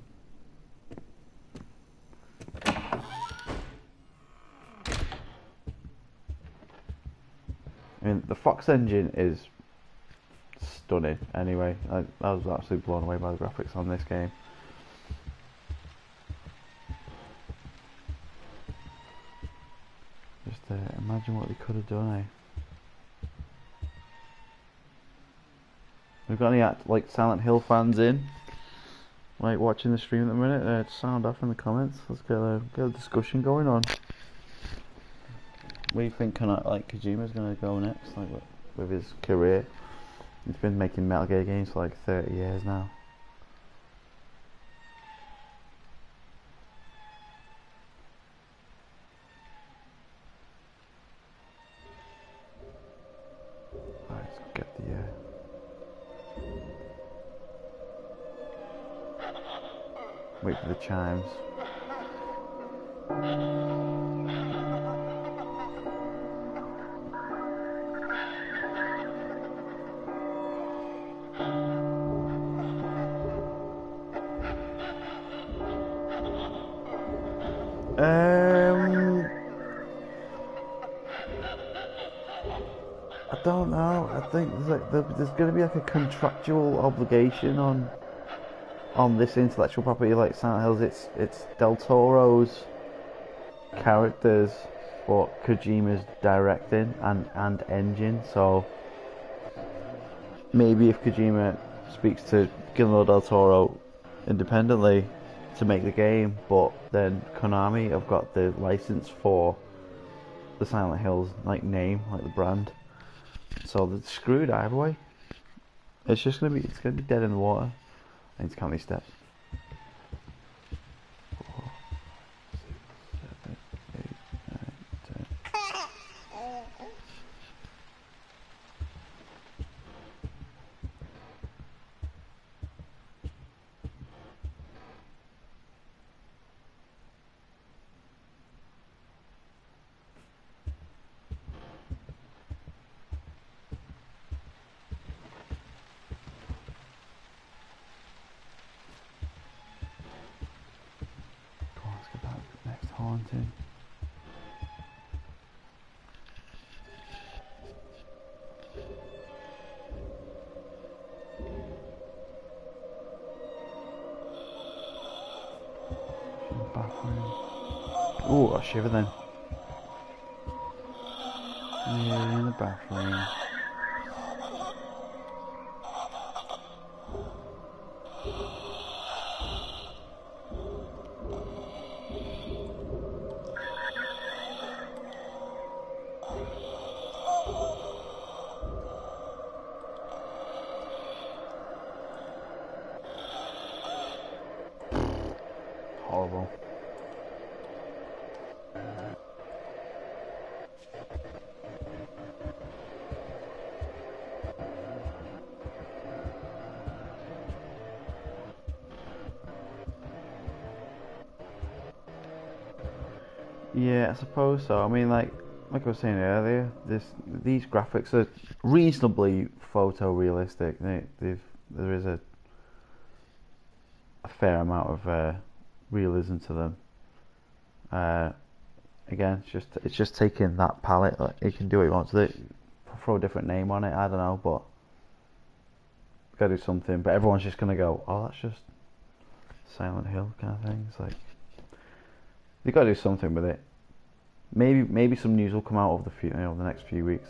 I mean, the Fox engine is stunning anyway. I was absolutely blown away by the graphics on this game. Just imagine what they could have done, eh? We've got any like Silent Hill fans in, like watching the stream at the minute? Sound off in the comments. Let's get a discussion going on. What do you think like Kojima's gonna go next, like with his career? He's been making Metal Gear games for like 30 years now. Alright, let's get the wait for the chimes. I don't know. I think there's going to be like a contractual obligation on this intellectual property, like Silent Hills. It's Del Toro's characters, but Kojima's directing and engine. So maybe if Kojima speaks to Guillermo del Toro independently to make the game, but then Konami have got the license for the Silent Hills like name, like the brand. So they're screwed either way. It's gonna be dead in the water. I need to count these steps. 4, 6, 7, 8, 9, 10. Let's get back to the next haunting. Bathroom. Ooh, I shiver then. Yeah, in the bathroom. Horrible. Yeah, I suppose so. I mean, like I was saying earlier, these graphics are reasonably photorealistic. There is a fair amount of realism to them. Again, it's just taking that palette. Like, it can do what it wants with it. Throw a different name on it. I don't know, but gotta do something. But everyone's just gonna go, oh, that's just Silent Hill kind of thing. It's like they gotta do something with it. Maybe some news will come out over the next few weeks.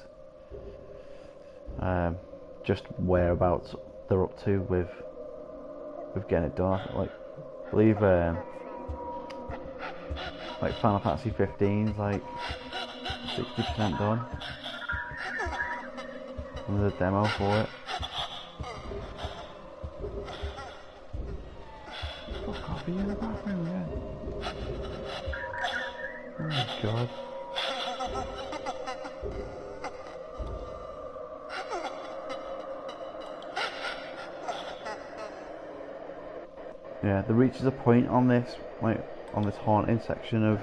Just whereabouts they're up to with getting it done. I believe like Final Fantasy 15's like 60% done. And there's a demo for it. Fuck off, are you in the bathroom again? Oh my god. Yeah, there reaches a point on this, like, on this haunting section of,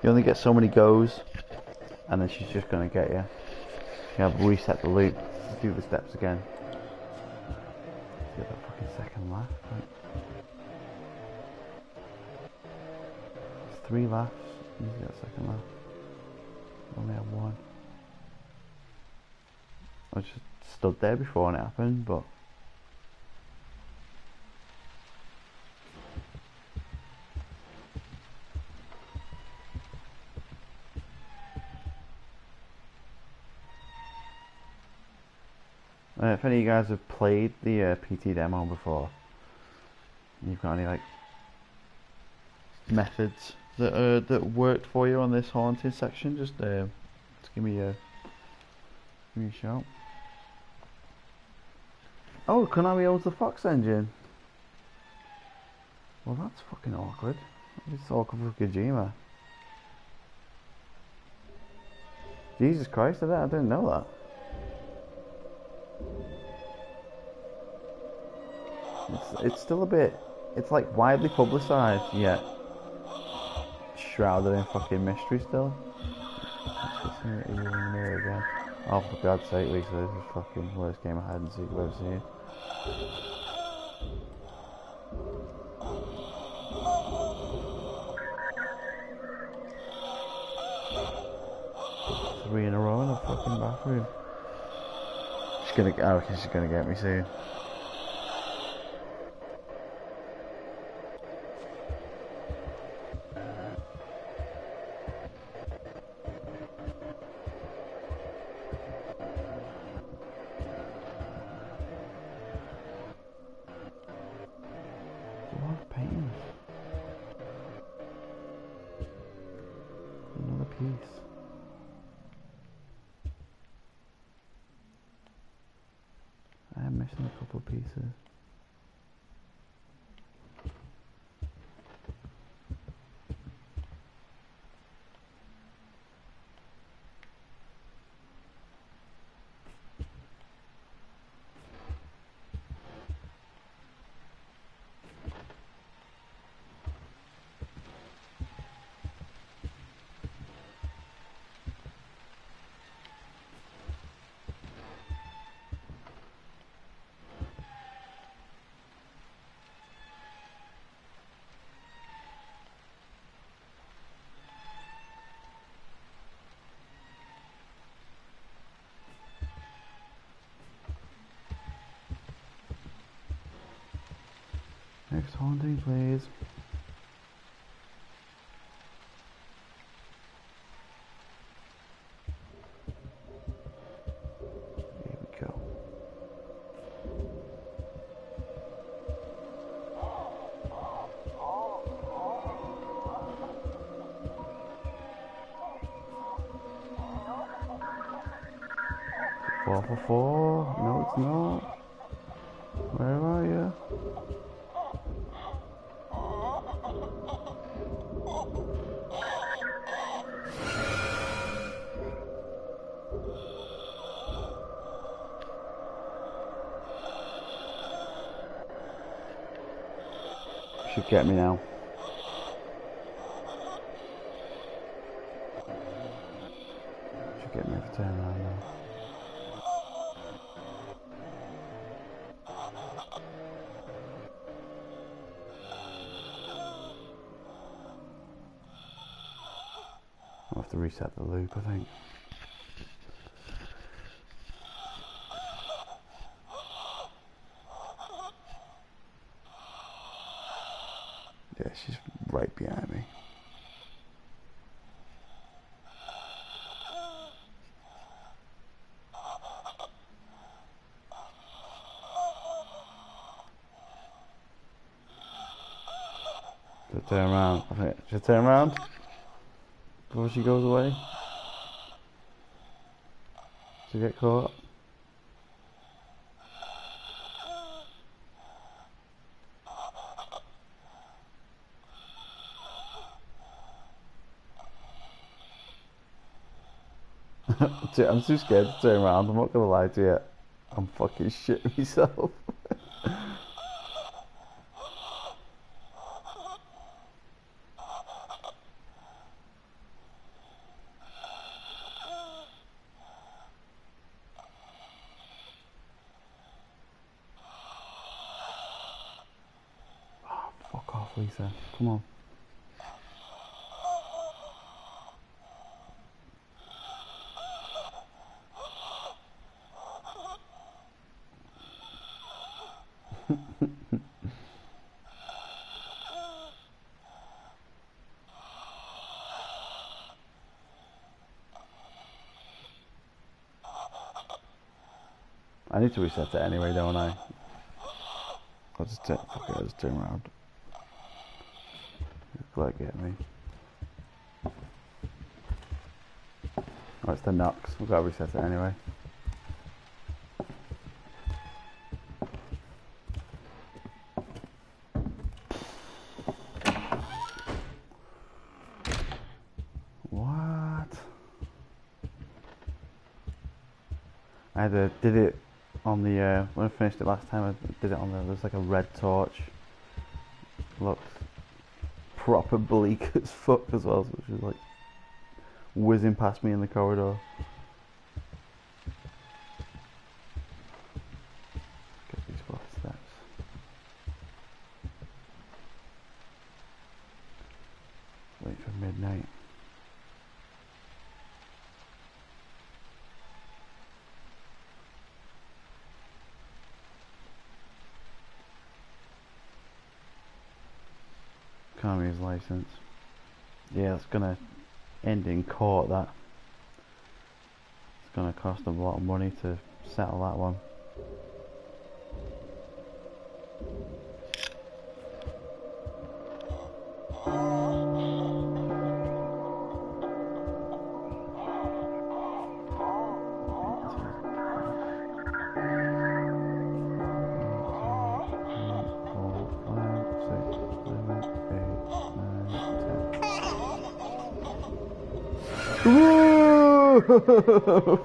you only get so many goes, and then she's just gonna get you. You have to reset the loop, do the steps again. Get that fucking second laugh. Right? It's 3 laughs. You get a second laugh. Only have 1. I just stood there before and it happened, but if any of you guys have played the PT demo before, you've got any like methods that worked for you on this haunting section, just give me a shout. Oh, Konami owns the Fox engine. Well, that's fucking awkward. It's awkward for Kojima. Jesus Christ, I didn't know that. It's still a bit, it's like widely publicised, yet shrouded in fucking mystery still. Again. Oh, for God's sake, Lisa, this is fucking worst game of hide and seek I've ever seen. Three in a row in a fucking bathroom. She's gonna get me soon. Missing a couple of pieces. Next haunting, please. Here we go. Four for 4. No, it's not. Where are you? Should get me now. Should get me to turn around now. I'll have to reset the loop, I think. Yeah, she's right behind me. Should turn around. I think should turn around before she goes away. To get caught. I'm too scared to turn around, I'm not gonna lie to you. I'm fucking shitting myself. Lisa. Come on. I need to reset it anyway, don't I? I'll just fuck it, I'll just turn around. Like get me. Oh, it's the Nox. We've got to reset it anyway. What? I did it on the when I finished it last time. I did it on there's like a red torch. Looked proper bleak as fuck as well, so she's like whizzing past me in the corridor. Get these footsteps. Wait for midnight. Kami's license. Yeah, it's gonna end in court, that. It's gonna cost them a lot of money to settle that one.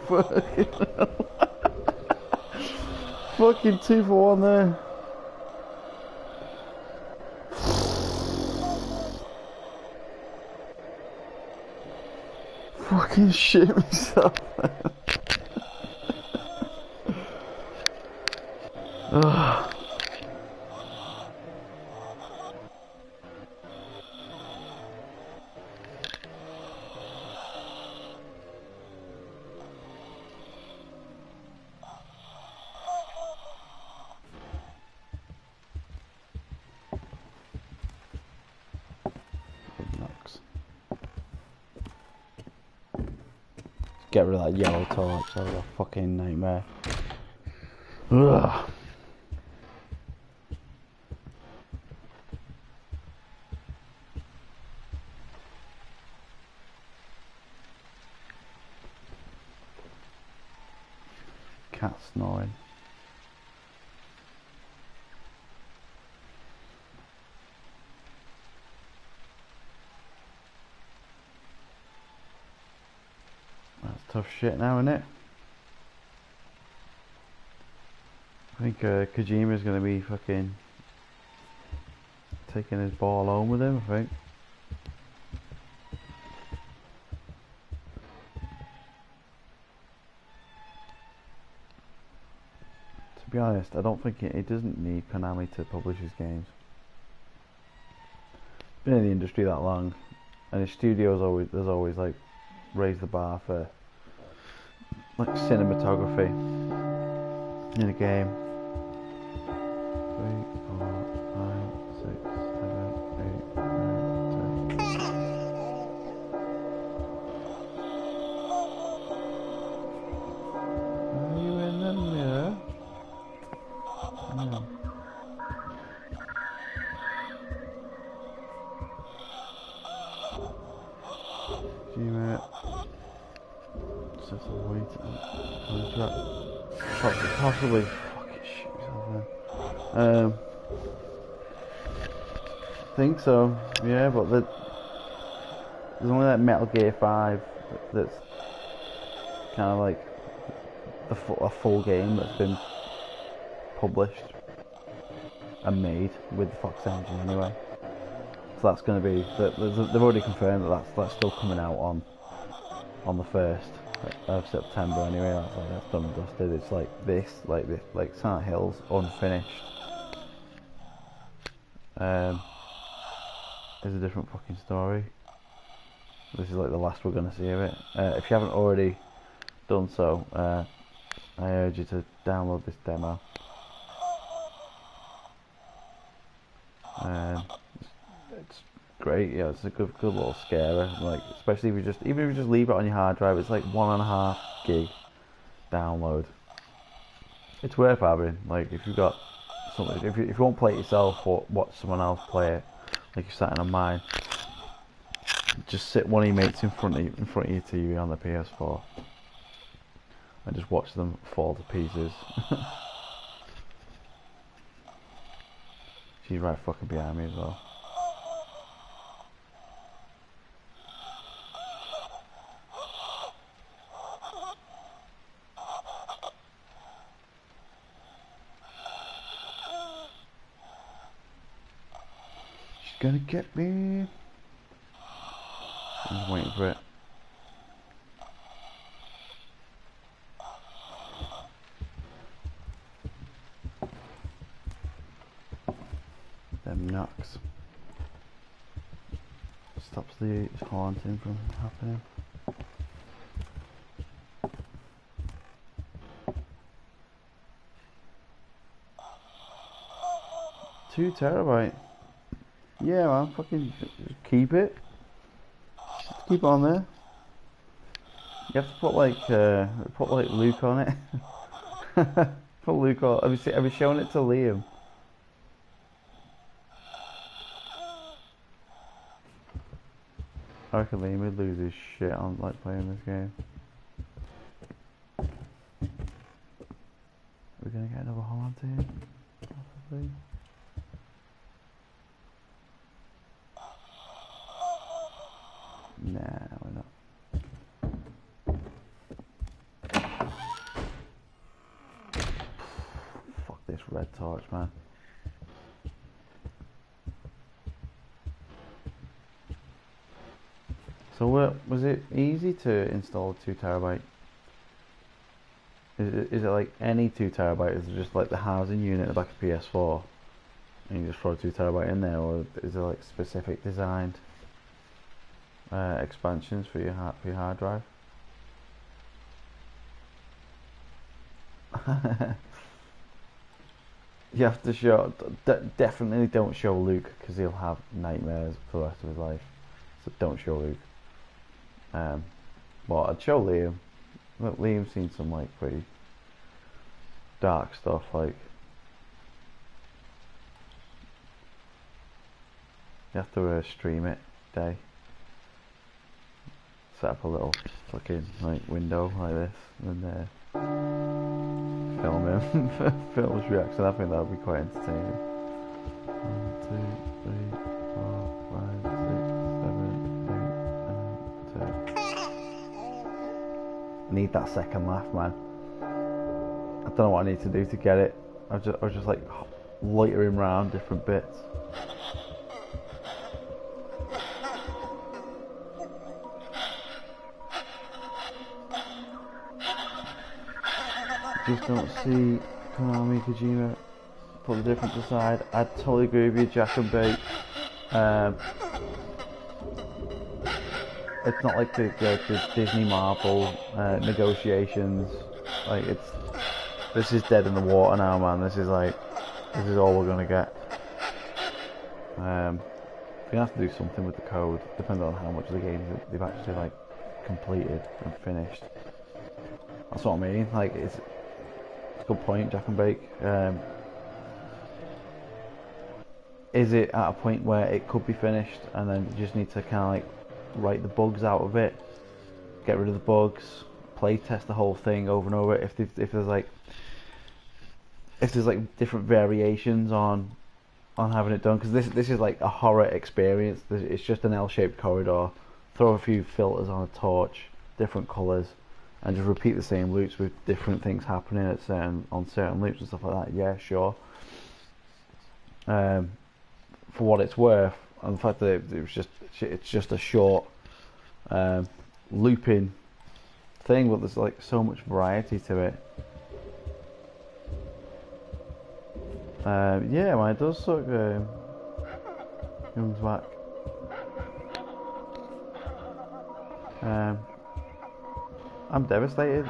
Fucking hell. Fucking 2 for 1 there. Fucking shit myself. Ugh. Get rid of that yellow torch, that was a fucking nightmare. Ugh. Cat snoring. Tough shit now, isn't it? I think Kojima's gonna be fucking taking his ball home with him, I think. To be honest, I don't think it doesn't need Konami to publish his games. Been in the industry that long, and his studio's always like raised the bar for like cinematography in a game. 3, 4, 5, 6, 7, 8, 9, 10. Are you in the mirror? No. Gee, just a wait possibly fucking shoot myself there. Think so, yeah, but there's only that Metal Gear 5 that's kind of like a full game that's been published and made with the Fox engine anyway. So that's going to be, they've already confirmed that that's still coming out on the 1st of September anyway. That's done and dusted. It's like Silent Hill's unfinished. is a different fucking story. This is like the last we're gonna see of it. If you haven't already done so, I urge you to download this demo. It's great, yeah. It's a good little scarer. Like, especially if you just, even if you just leave it on your hard drive, it's like 1.5 gig download. It's worth having. Like, if you've got something, if you won't play it yourself or watch someone else play it, like you're sat in a mine, just sit one of your mates in front of your TV on the PS4 and just watch them fall to pieces. She's right fucking behind me as well. She's gonna get me. I'm just waiting for it. Them knocks. Stops the haunting from happening. Two terabyte. Yeah, man, fucking keep it. Keep it on there. You have to put like Luke on it. Put Luke on. Have you shown it to Liam? I reckon Liam would lose his shit on like playing this game. We're gonna get another haunting, possibly. Nah, we're not. Fuck this red torch, man. So was it easy to install 2 terabyte? Is it like any 2 terabyte? Is it just like the housing unit like a PS4 and you just throw 2 terabyte in there, or is there like specific designed expansions for your hard drive? You have to show, definitely don't show Luke because he'll have nightmares for the rest of his life. So don't show Luke. Well, I'd show Liam. Look, Liam's seen some like pretty dark stuff. Like, you have to stream it day. Set up a little fucking like window like this, and film him, film his reaction. I think that would be quite entertaining. 1, 2, 3, 4, 5, 6, 7, 8, 9, 10. Need that second laugh, man. I don't know what I need to do to get it. I was just like loitering around different bits. Just don't see Konami, Kojima put the difference aside. I totally agree with you, Jack and Bake. It's not like the Disney Marvel negotiations. Like, this is dead in the water now, man. This is all we're gonna get. We're gonna have to do something with the code, depending on how much of the game they've actually like completed and finished. That's what I mean. Like, it's a good point, Jack and Bake. Is it at a point where it could be finished and then you just need to kind of like write the bugs out of it, get rid of the bugs, play test the whole thing over and over? If there's like different variations on having it done, because this is like a horror experience. It's just an L-shaped corridor. Throw a few filters on a torch, different colours, and just repeat the same loops with different things happening on certain loops and stuff like that. Yeah, sure. For what it's worth, and the fact that it's just a short looping thing, but there's like so much variety to it. Yeah, man, it does suck. Comes back. I'm devastated.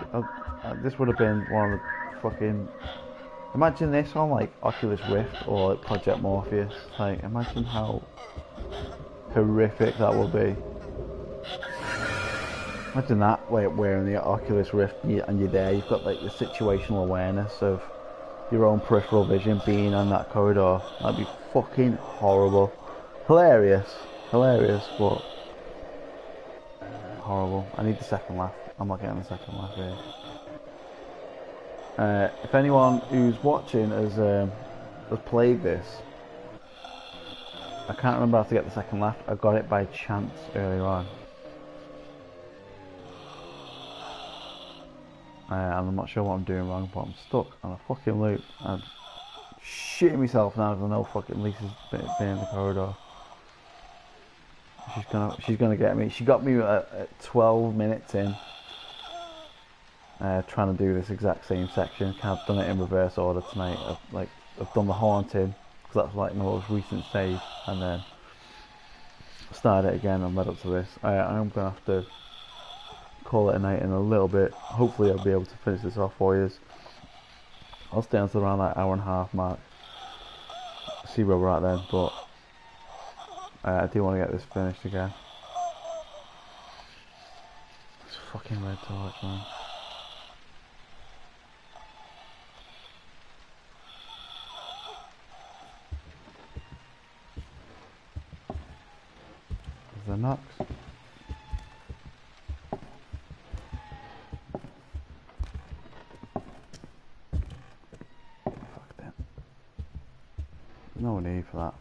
This would have been one of the fucking... Imagine this on like Oculus Rift or like Project Morpheus. Like, imagine how horrific that would be. Imagine that, like, wearing the Oculus Rift and you're there. You've got like the situational awareness of your own peripheral vision being on that corridor. That'd be fucking horrible. Hilarious, but horrible. I need the second laugh. I'm not getting the second laugh here. If anyone who's watching has played this, I can't remember how to get the second laugh. I got it by chance earlier on. And I'm not sure what I'm doing wrong, but I'm stuck on a fucking loop. I'm shitting myself now because I know fucking Lisa's been in the corridor. She's gonna get me. She got me at 12 minutes in, trying to do this exact same section. I've done it in reverse order tonight. I've done the haunting because that's like my most recent save, and then started it again and led up to this. I'm gonna have to call it a night in a little bit. Hopefully I'll be able to finish this off for you. I'll stay until around that hour and a half mark, see where we're at then, but I do want to get this finished again. This fucking red torch, man. There's the knocks. No need for that.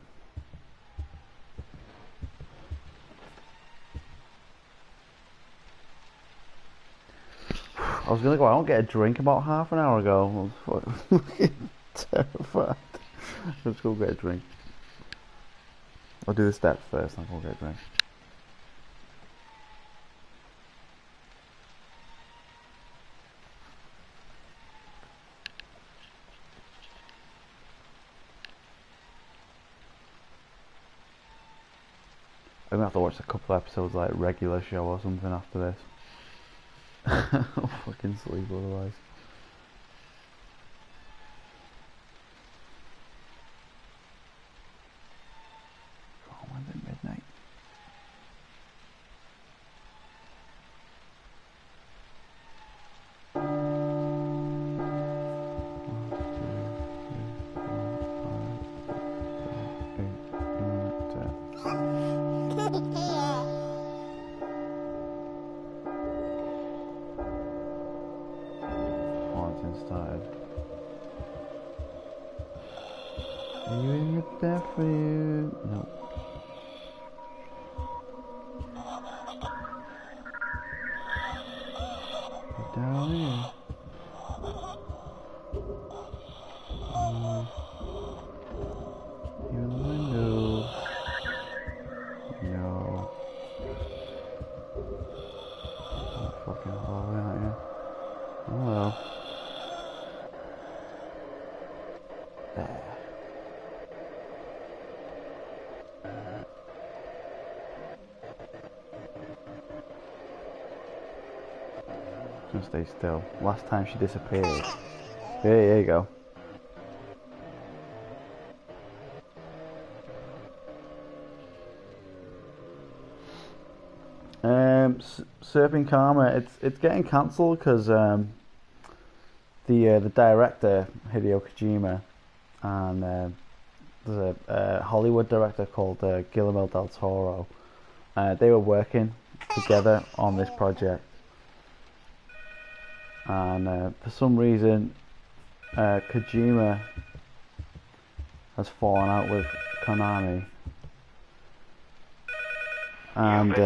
I was gonna go out and get a drink about half an hour ago. I was fucking terrified. Let's go get a drink. I'll do the steps first and I'll go get a drink. I'm gonna have to watch a couple of episodes like Regular Show or something after this. I'll fucking sleep otherwise. Oh, when's it midnight? Started. Are you in your bathroom? No. You're down here. You in the window? No. I'm fucking hollering at you. Oh well. Gonna stay still. Last time she disappeared. There you go. Surfing Karma. It's getting cancelled because the director Hideo Kojima and there's a Hollywood director called Guillermo del Toro. They were working together on this project, and for some reason Kojima has fallen out with Konami, and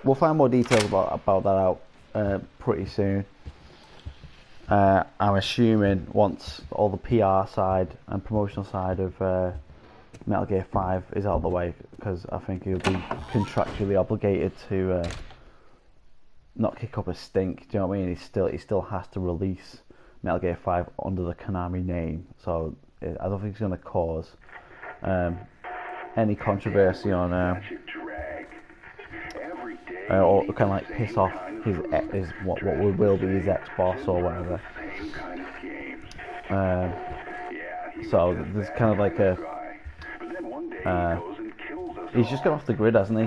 we'll find more details about that out pretty soon. I'm assuming once all the PR side and promotional side of Metal Gear 5 is out of the way, because I think he'll be contractually obligated to not kick up a stink. Do you know what I mean? He still has to release Metal Gear 5 under the Konami name, so I don't think it's going to cause any controversy on. Every day or kind of like piss off his what will be his ex-boss or whatever. So there's kind of like a he's just gone off the grid, hasn't he?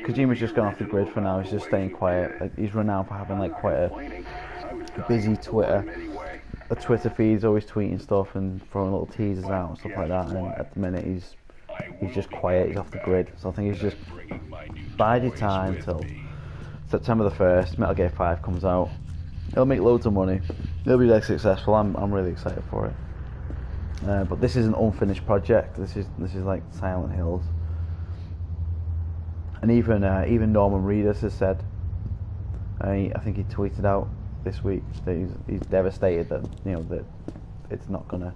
Kojima's just gone off the grid for now. He's just staying quiet. He's renowned for having like quite a busy Twitter feed. He's always tweeting stuff and throwing little teasers out and stuff like that. And at the minute he's just quiet. He's off the grid. So I think he's just bided time till September the 1st. Metal Gear 5 comes out. He'll make loads of money. He'll be very successful. I'm really excited for it. But this is an unfinished project. This is like Silent Hills. And even Norman Reedus has said, I think he tweeted out this week that he's devastated that that it's not gonna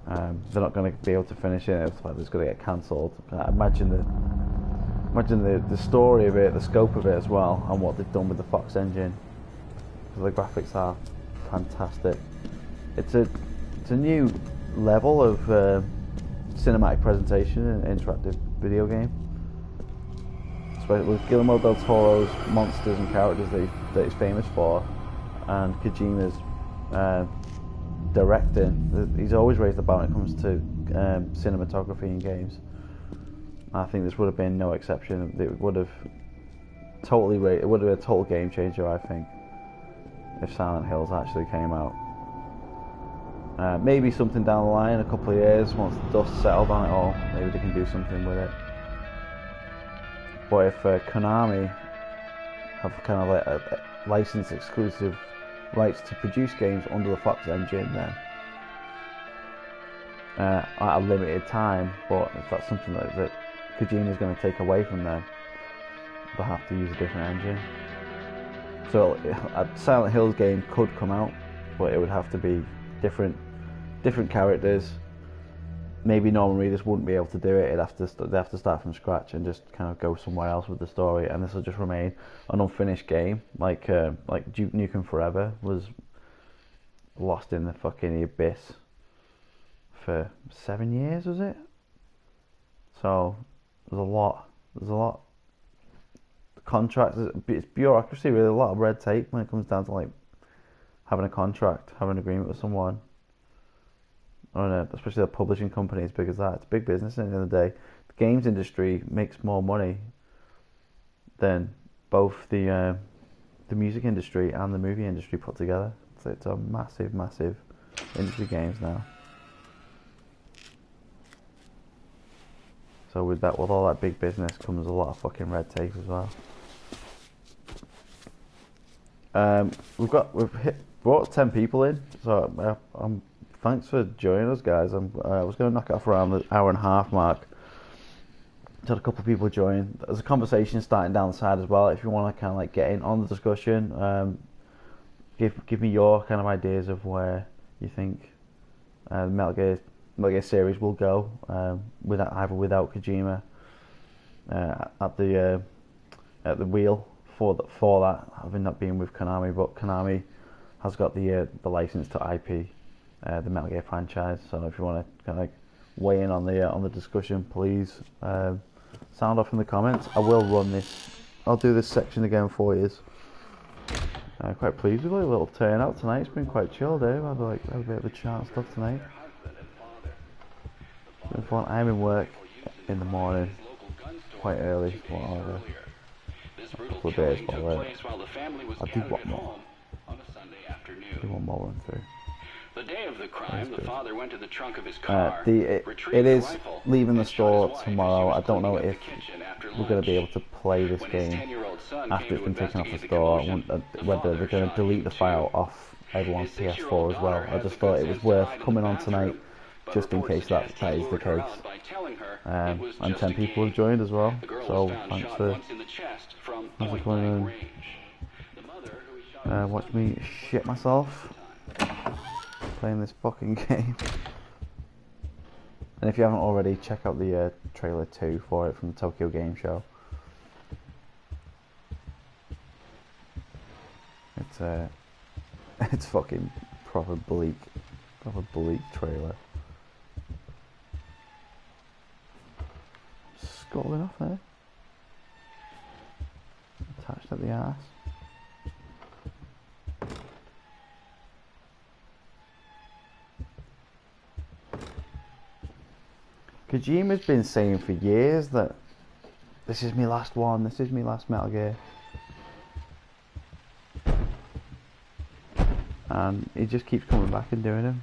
they're not gonna be able to finish it. It's like it's gonna get cancelled. Imagine the story of it, the scope of it as well, and what they've done with the Fox engine. Because the graphics are fantastic. It's a new level of cinematic presentation in an interactive video game. With Guillermo del Toro's monsters and characters that he's famous for, and Kojima's directing, he's always raised the bar when it comes to cinematography in games. I think this would have been no exception. It would have been a total game changer, I think, if Silent Hills actually came out. Maybe something down the line, a couple of years, once the dust settled on it all, maybe they can do something with it. But if Konami have kind of like a licensed exclusive rights to produce games under the Fox engine, then at a limited time, but if that's something that Kojima's going to take away from them, they'll have to use a different engine. So a Silent Hills game could come out, but it would have to be different characters. Maybe Norman Reedus wouldn't be able to do it. They'd have to start from scratch and just kind of go somewhere else with the story, and this will just remain an unfinished game, like Duke Nukem Forever was lost in the fucking abyss for 7 years, was it? So there's a lot contracts. It's bureaucracy, really, a lot of red tape when it comes down to like having a contract, having an agreement with someone. Especially a publishing company as big as that. It's big business at the end of the day. The games industry makes more money than both the music industry and the movie industry put together. So it's a massive industry, games now. So with all that big business comes a lot of fucking red tape as well. We've brought 10 people in, so thanks for joining us, guys. I was going to knock it off around the hour and a half mark. Had a couple of people join. There's a conversation starting down the side as well. If you want to kind of like get in on the discussion, give me your kind of ideas of where you think the Metal Gear series will go, without Kojima at the wheel for that, having not been with Konami, but Konami has got the license to IP the Metal Gear franchise. So if you want to kind of like weigh in on the discussion, please sound off in the comments. I will run this. I'll do this section again for you. Quite pleased with it. A little turnout tonight. It's been quite chill, Dave. I've had a bit of a chat and stuff tonight. It's been fun. I'm in work in the morning, quite early. A couple of days, but I'll do one more. Do one more run through. The day of the crime, the father went to the trunk of his car. It is leaving the store tomorrow. I don't know if we're going to be able to play this game after it's been taken off the store. Whether they're going to delete the file off everyone's PS4 as well. I just thought it was worth coming on tonight, just in case that is the case. And 10 people have joined as well. So thanks for coming and watch me shit myself playing this fucking game. And if you haven't already, check out the trailer 2 for it from the Tokyo Game Show. It's fucking proper bleak trailer. Scrolling off there. at the arse. Kojima's been saying for years that this is my last one, this is my last Metal Gear. And he just keeps coming back and doing them.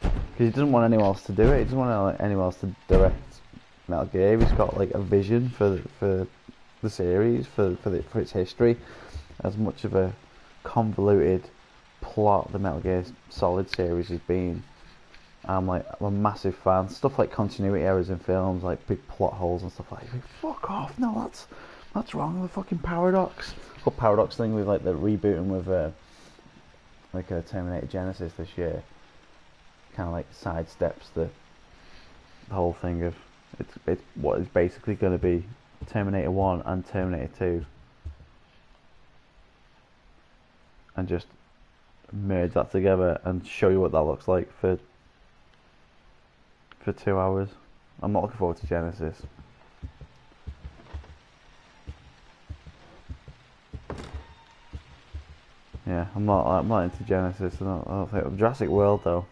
Because he doesn't want anyone else to do it, he doesn't want anyone else to direct Metal Gear. He's got like a vision for the series, for its history. As much of a convoluted plot the Metal Gear Solid series has been, I'm a massive fan. Stuff like continuity errors in films, like big plot holes and stuff like that. Fuck off! No, that's wrong. The fucking paradox. The paradox thing with like the rebooting with like a Terminator Genesis this year, kind of like sidesteps the whole thing of it's what is basically going to be Terminator 1 and Terminator 2, and just merge that together and show you what that looks like for 2 hours. I'm not looking forward to Genesis. Yeah, I'm not into Genesis. I don't think Jurassic World though.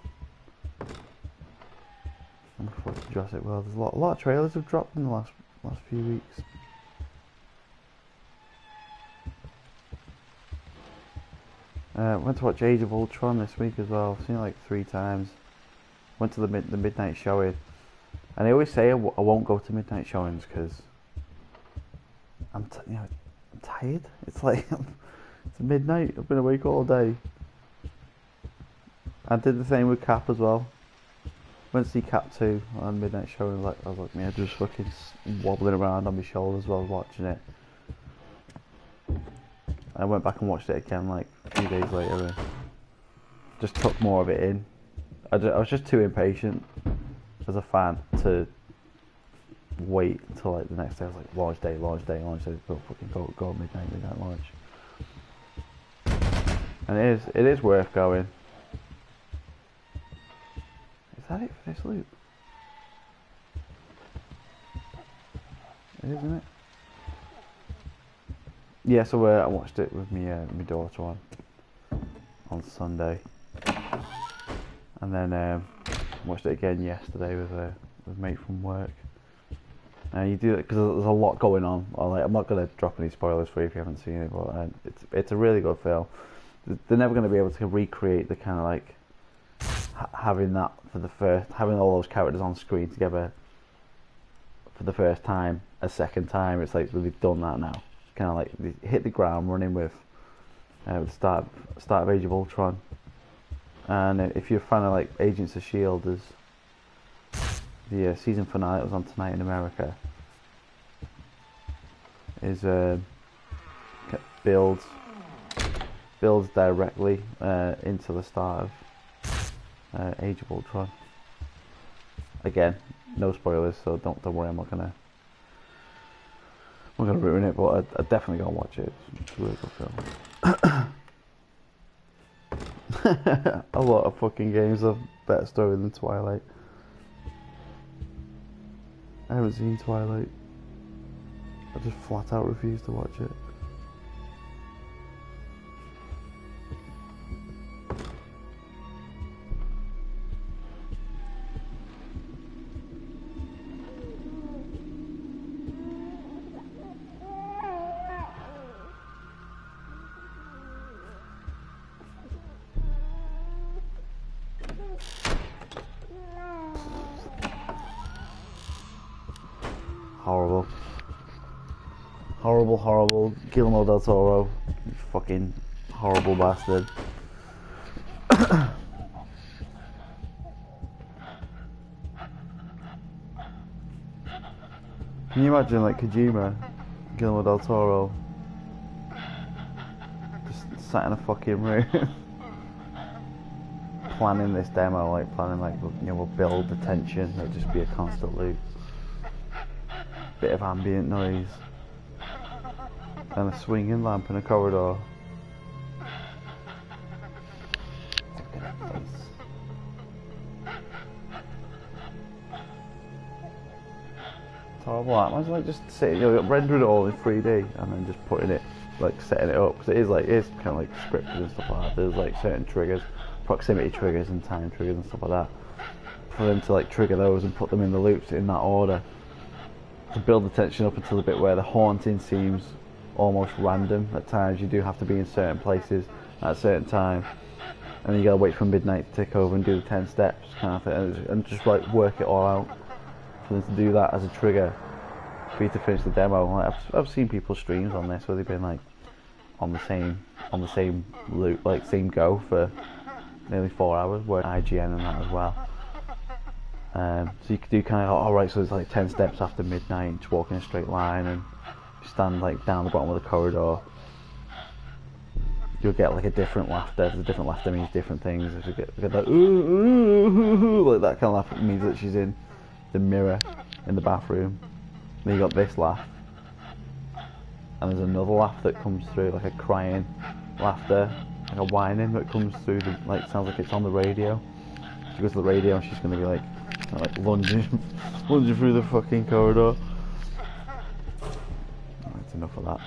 I'm looking forward to Jurassic World. There's a lot of trailers have dropped in the last few weeks. Went to watch Age of Ultron this week as well. I've seen it like 3 times. Went to the midnight showing, and I always say I won't go to midnight showings because I'm tired. It's like it's midnight. I've been awake all day. I did the same with Cap as well. Went to see Cap 2 on midnight showing. I was like, my head was fucking wobbling around on my shoulders while I was watching it. I went back and watched it again like a few days later and just took more of it in. I was just too impatient as a fan to wait until like the next day. I was like, launch day, go fucking go midnight launch. And it is worth going. Is that it for this loop? It is, isn't it? Yeah, so I watched it with my daughter on Sunday. And then watched it again yesterday with a mate from work. You do it because there's a lot going on. I'm not going to drop any spoilers for you if you haven't seen it, but it's a really good film. They're never going to be able to recreate the kind of like having all those characters on screen together for the first time, a second time. It's like they've done that now. It's kind of like they hit the ground running with the start of Age of Ultron. And if you're a fan of like Agents of S.H.I.E.L.D., the season finale that was on tonight in America is builds directly into the start of Age of Ultron. Again, no spoilers, so don't worry. I'm not gonna ruin it, but I definitely gonna watch it. It's a really good film. A lot of fucking games have better story than Twilight. I haven't seen Twilight. I just flat out refuse to watch it. Horrible Guillermo del Toro, you fucking horrible bastard. Can you imagine like Kojima, Guillermo del Toro, just sat in a fucking room planning this demo, we'll build the tension, it'll just be a constant loop, bit of ambient noise, and a swinging lamp in a corridor. It's horrible. Imagine like just sitting, rendering it all in 3D and then just putting it like setting it up, because it's kind of like scripted and stuff like that. There's like certain triggers, proximity triggers and time triggers and stuff like that, for them to like trigger those and put them in the loops in that order to build the tension up until the bit where the haunting seems almost random. At times you do have to be in certain places at a certain time, and then you gotta wait for midnight to tick over and do the 10 steps kind of thing, and just like work it all out for them to do that as a trigger for you to finish the demo. Like, I've seen people's streams on this where they've been like on the same loop, like same go for nearly 4 hours, work IGN and that as well. So you could do kind of, alright, so it's like 10 steps after midnight, just walk in a straight line and stand like down the bottom of the corridor. You'll get like a different laughter. The different laughter means different things. If you get that ooh, ooh, ooh, ooh, like that kind of laugh, it means that she's in the mirror in the bathroom. Then you got this laugh, and there's another laugh that comes through, like a crying laughter, like a whining that comes through. Like sounds like it's on the radio. She goes to the radio and she's gonna be like lunging through the fucking corridor. That's enough of that.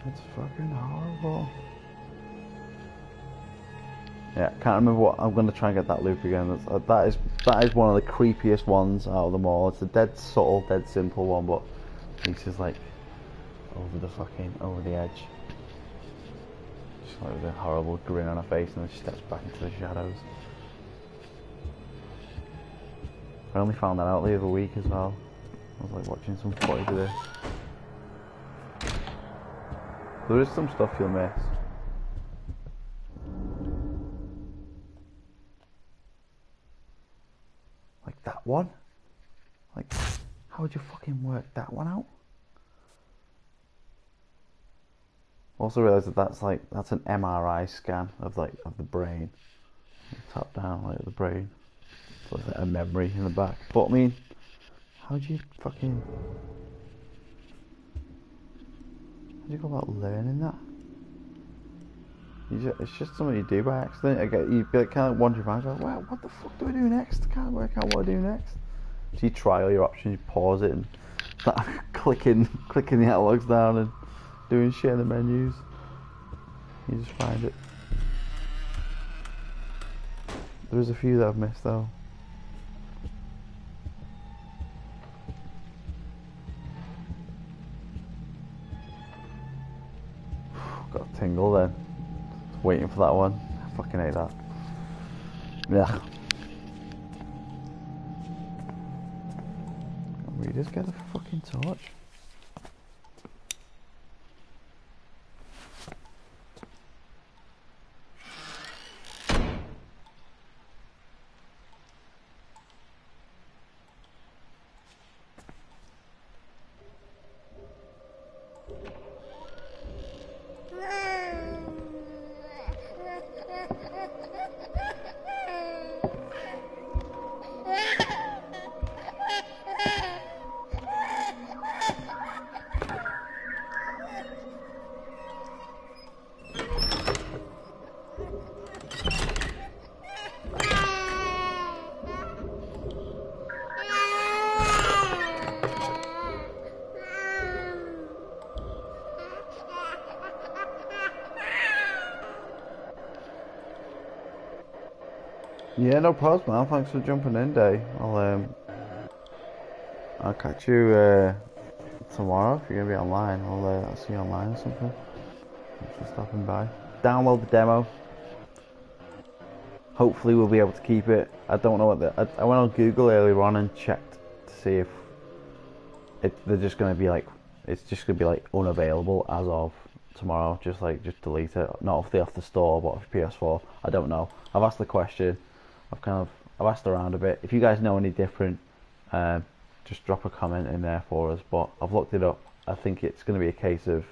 It's fucking horrible. Yeah, can't remember what. I'm gonna try and get that loop again. That is one of the creepiest ones out of them all. It's a dead subtle, dead simple one, but it's just like over the edge. Just like with a horrible grin on her face, and then she steps back into the shadows. I only found that out the other week as well. I was like watching some footage of this. There is some stuff you'll miss. Like that one? Like, how would you fucking work that one out? Also realised that that's an MRI scan of the brain. Top down, like the brain. So it's like a memory in the back. But I mean, how do you go about learning that? It's just something you do by accident. You'd be like kind of wandering around, like, well, what the fuck do I do next? I can't work out what I do next. So you try all your options, you pause it and start clicking the analogs down and doing shit in the menus. You just find it. There's a few that I've missed though. Got a tingle then. Waiting for that one. I fucking hate that. Yeah. Can we just get a fucking torch? Yeah, no problems, man. Thanks for jumping in, Day. I'll catch you tomorrow if you're gonna be online. I'll see you online or something. Thanks for stopping by. Download the demo. Hopefully we'll be able to keep it. I don't know what I went on Google earlier on and checked to see if they're just gonna be like, it's just gonna be like unavailable as of tomorrow. Just delete it. Not off the store, but off PS4. I don't know. I've asked the question. I've asked around a bit. If you guys know any different, just drop a comment in there for us. But I've looked it up. I think it's going to be a case of.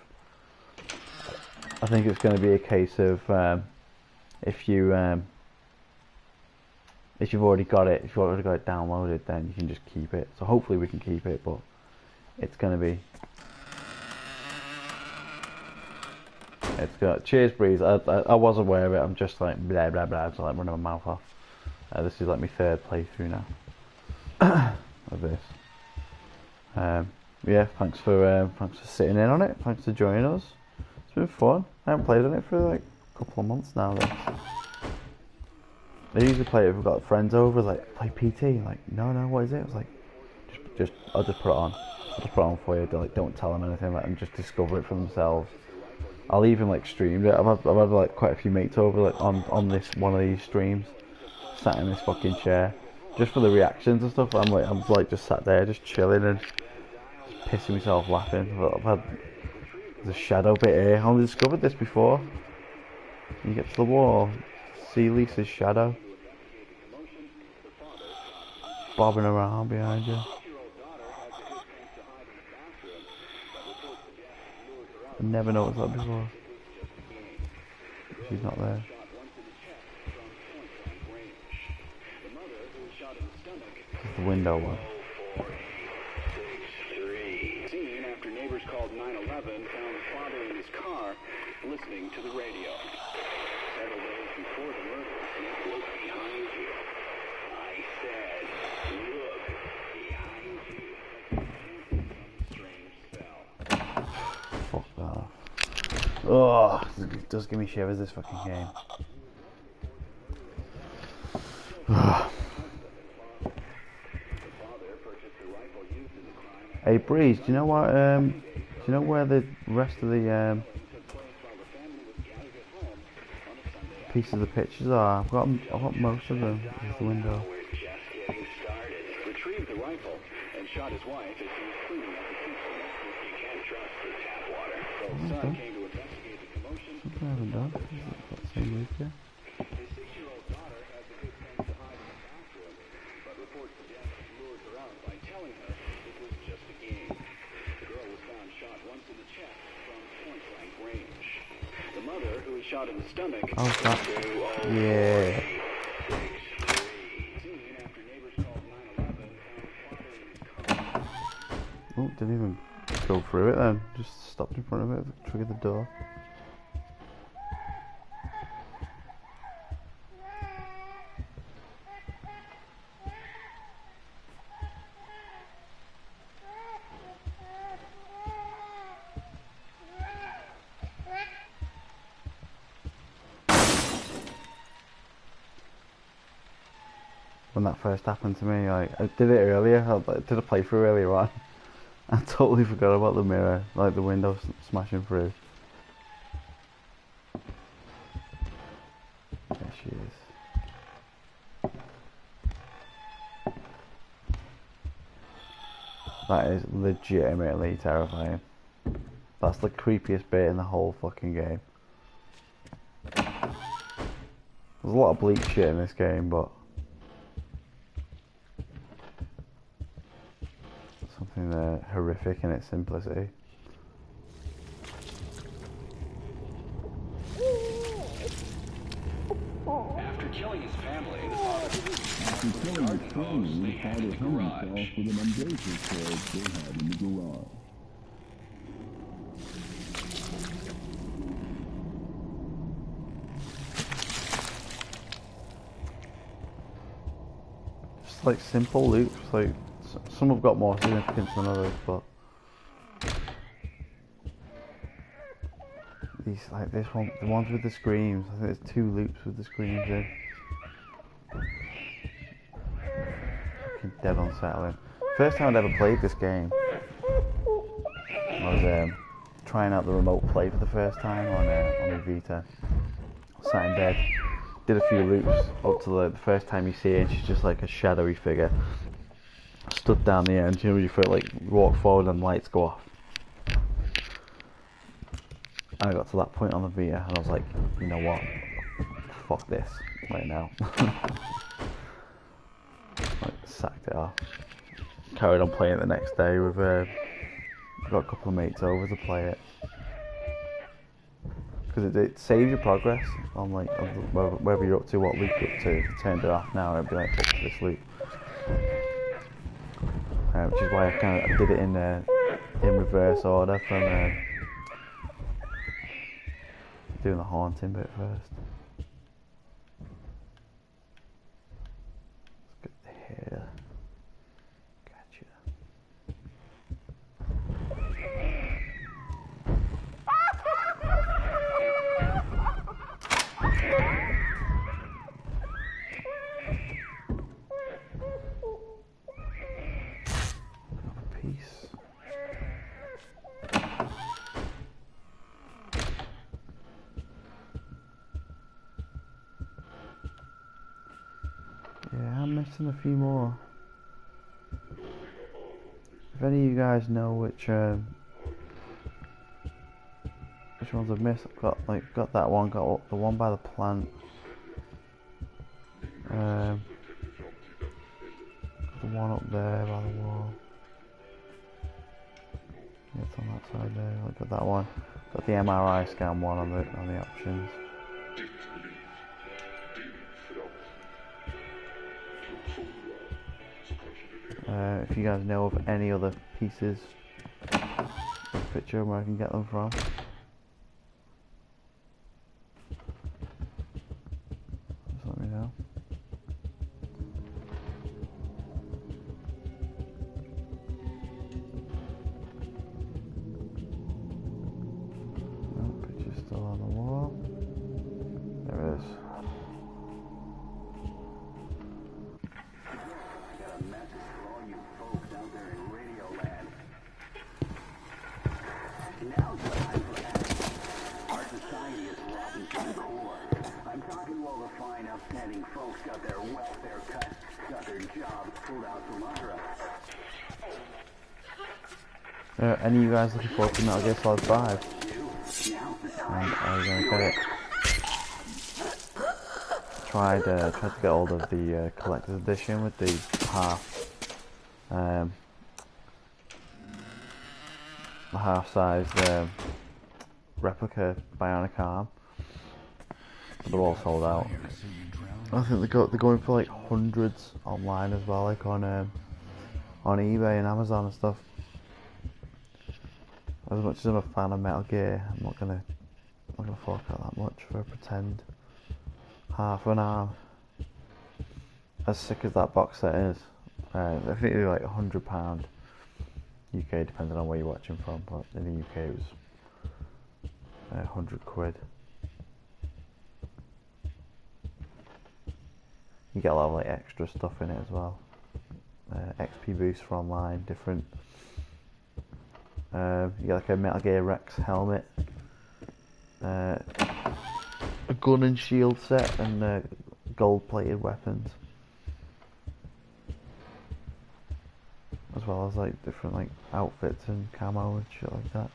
If you've already got it, downloaded, then you can just keep it. So hopefully we can keep it, but it's going to be It's got cheers, Breeze. I was aware of it. I'm just like blah blah blah. Just like running my mouth off. This is like my third playthrough now of this. Yeah, thanks for sitting in on it. Thanks for joining us. It's been fun. I haven't played on it for like a couple of months now. Though. I usually play it if we've got friends over. Like play PT. Like no, what is it? I was like, I'll just put it on. I'll just put it on for you. Don't tell them anything. Let them just discover it for themselves. I'll even like stream it. I've had like quite a few mates over like on this one of these streams, sat in this fucking chair, just for the reactions and stuff. I'm just sat there just chilling and just pissing myself laughing. I've had the shadow bit here. I only discovered this before. You get to the wall, see Lisa's shadow bobbing around behind you. I never noticed that before. She's not there. This is the window one. Scene after neighbors called 911 found the father in his car listening to the radio. Several days before the murder, look behind you. I said, look behind you. Strange spell. Fuck that. Oh, it does give me shivers, this fucking game. Hey Breeze, do you know what? Do you know where the rest of the pieces of the pictures are? I've got most of them. There's the window. Retrieved the rifle and shot his wife as he was cleaning up the kitchen. You can't trust the tap water. So son came to investigate the commotion. Something I haven't done. That same week, yeah. His 6-year-old daughter had the good sense to hide in the bathroom, but reports suggest he lured her out by telling her it was just a game. The girl was found shot once in the chest from point-blank range. The mother, who was shot in the stomach, Oh, that. Yeah. Oh, didn't even go through it then. Just stopped in front of it, triggered the door. When that first happened to me, I did it earlier. I did a playthrough earlier on. I totally forgot about the mirror, like the window smashing through. There she is. That is legitimately terrifying. That's the creepiest bit in the whole fucking game. There's a lot of bleak shit in this game, but something horrific in its simplicity. After killing his family, the father garden hose they had in the garage. Just like simple loops, like some have got more significance than others, but these, like this one, the ones with the screams, I think there's 2 loops with the screams in. Fucking dead unsettling. First time I'd ever played this game, I was trying out the remote play for the first time on the Vita. Sat in bed, did a few loops up to the first time you see her, and she's just like a shadowy figure. Stood down the end, you know, you feel like walk forward and lights go off. I got to that point on the Vita and I was like, you know what? Fuck this right now. Like, sacked it off. Carried on playing it the next day with got a couple of mates over to play it. Because it saves your progress on like wherever you're up to, what loop you're up to. If you turned it off now, it'd be like up to this loop. Which is why I did it in reverse order from doing the haunting bit first. Let's get the hair. Gotcha. Peace. Yeah, I'm missing a few more. If any of you guys know which ones I've missed, I've got that one, got the one by the plant. The one up there by the wall. Yeah, it's on that side there. Look at that one. Got the MRI scan one on the options. If you guys know of any other pieces of the picture where I can get them from, just let me know. No, picture's still on the wall. There it is. Upstanding folks got their welfare cut, got their jobs pulled out from under us. Any of you guys looking forward to Metal Gear Solid 5? And are you going to get it? Tried to get hold of the collector's edition with the half-sized replica Bionic Arm. But they're all sold out. I think they're going for like hundreds online as well, like on eBay and Amazon and stuff. As much as I'm a fan of Metal Gear, I'm not gonna fork out that much for a pretend half an arm. As sick as that box set is, I think they're like £100 UK, depending on where you're watching from. But in the UK, it was £100. You get a lot of like extra stuff in it as well. XP boost for online, different. You get like a Metal Gear Rex helmet, a gun and shield set, and gold-plated weapons, as well as like different like outfits and camo and shit like that.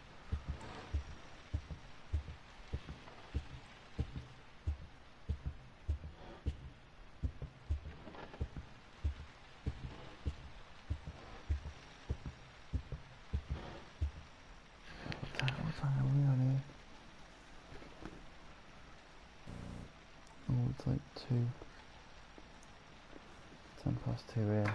What time are we on here? Oh, it's like 2:10 past 2 here.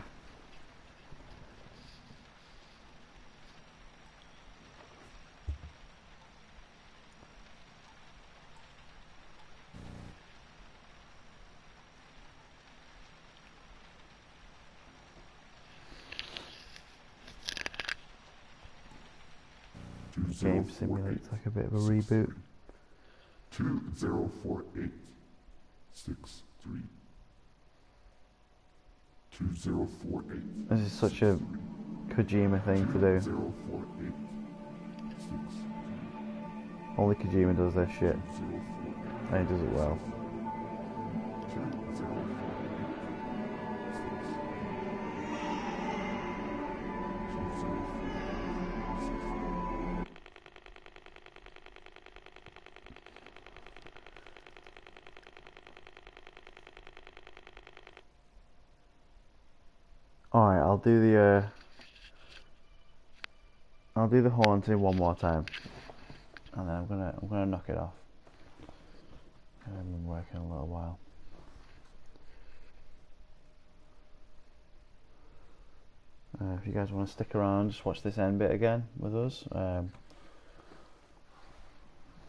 Game simulates like a bit of a reboot. 204863. 2048. This is such a Kojima thing to do. 204863. Only Kojima does this shit, and he does it well. Alright, I'll do the haunting one more time, and then I'm gonna knock it off. I've been working a little while. If you guys want to stick around, just watch this end bit again with us.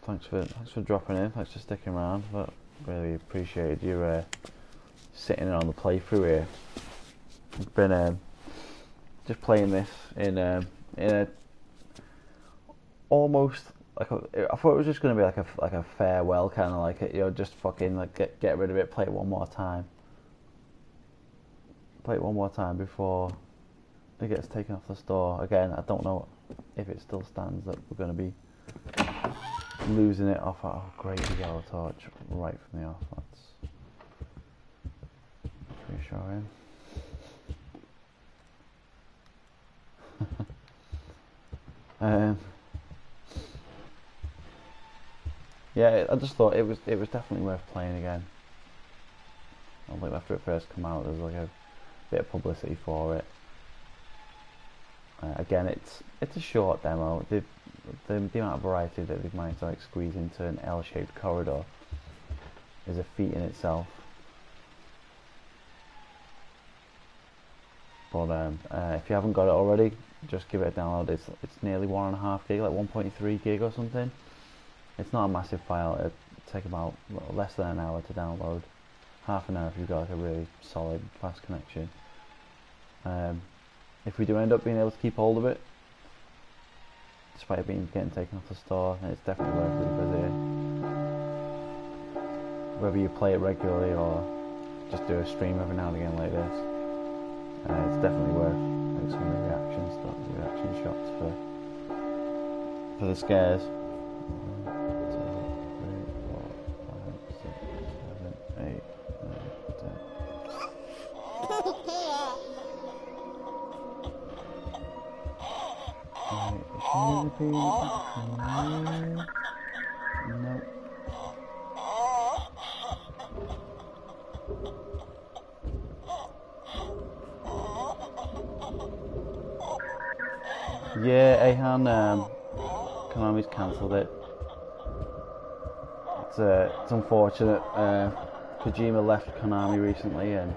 thanks for dropping in. Thanks for sticking around. But really appreciated you sitting in on the playthrough here. I've been just playing this in a almost like I thought it was just gonna be like a farewell kind of like it, you know, just fucking like get rid of it, play it one more time. Play it one more time before it gets taken off the store. Again, I don't know if it still stands that we're going to be losing it off. Oh, great, the yellow torch right from the off. That's reassuring. Yeah, I just thought it was definitely worth playing again. I think after it first came out, there's like a bit of publicity for it. Again, it's a short demo. The amount of variety that they've managed to like squeeze into an L-shaped corridor is a feat in itself. But if you haven't got it already, just give it a download. It's nearly 1.5 gig, like 1.3 gig or something. It's not a massive file. It'll take about less than an hour to download. Half an hour if you've got like a really solid, fast connection. If we do end up being able to keep hold of it, despite it getting taken off the store, it's definitely worth it because whether you play it regularly or just do a stream every now and again like this, it's definitely worth like some of the reaction shots for the scares. 1, 2, 3, 4, 5, 6, 7, 8, 9, 10. No. Yeah, Ahan, Konami's cancelled it. It's unfortunate. Kojima left Konami recently, and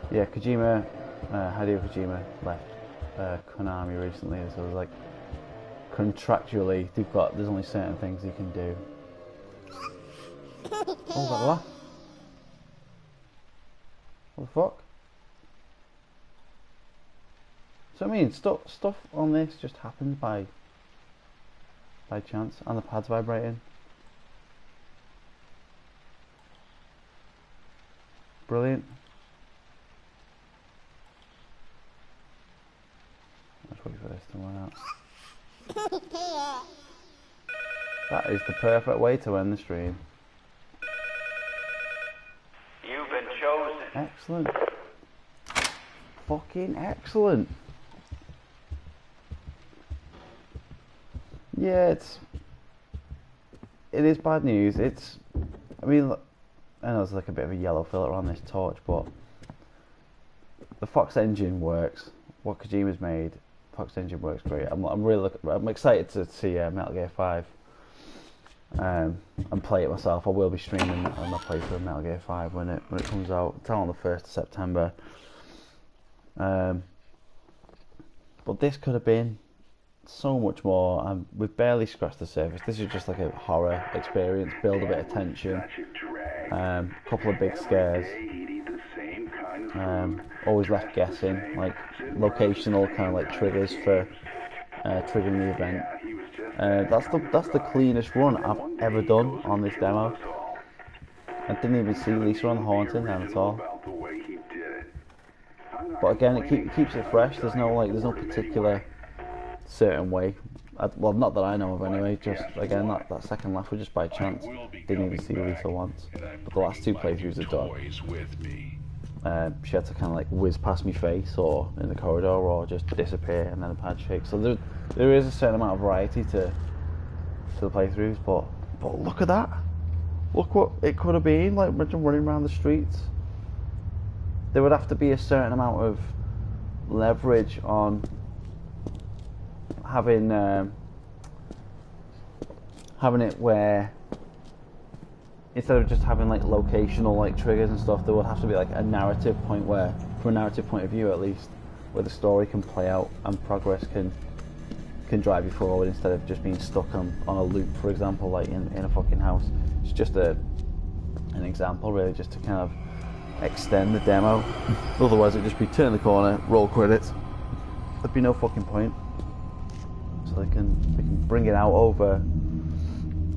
yeah, Kojima, Hideo Kojima left Konami recently, so it was like contractually there's only certain things he can do. Oh, is that what? What the fuck? So I mean, stuff on this just happened by chance, and the pad's vibrating. Brilliant. Let's wait for this to run out. That is the perfect way to end the stream. You've been chosen. Excellent. Fucking excellent. Yeah, it is bad news. I mean, I know there's like a bit of a yellow filter on this torch, but the Fox engine works. What Kojima's made, Fox engine works great. I'm excited to see Metal Gear 5 and play it myself. I will be streaming my playthrough of Metal Gear 5 when it comes out. It's out on the 1st of September. But this could have been so much more, and we've barely scratched the surface. This is just like a horror experience, build a bit of tension, couple of big scares, always left guessing, like locational kind of like triggers for triggering the event. That's the cleanest run I've ever done on this demo. I didn't even see Lisa on the haunting then at all. But again, it keeps it fresh. There's no particular certain way. Well, not that I know of anyway. Just again, that second laugh was just by chance. Didn't even see Lisa once. But the last two playthroughs are done. She had to kind of like whiz past my face, or in the corridor, or just disappear, and then a pad shake. So there is a certain amount of variety to the playthroughs. But look at that. Look what it could have been. Like running around the streets. There would have to be a certain amount of leverage on having it where instead of just having like locational like triggers and stuff, there would have to be like a narrative point where, from a narrative point of view at least, where the story can play out and progress can drive you forward instead of just being stuck on a loop, for example, like in a fucking house. It's just an example really, just to kind of extend the demo. Otherwise it'd just be turn the corner, roll credits. There'd be no fucking point. So they can bring it out over,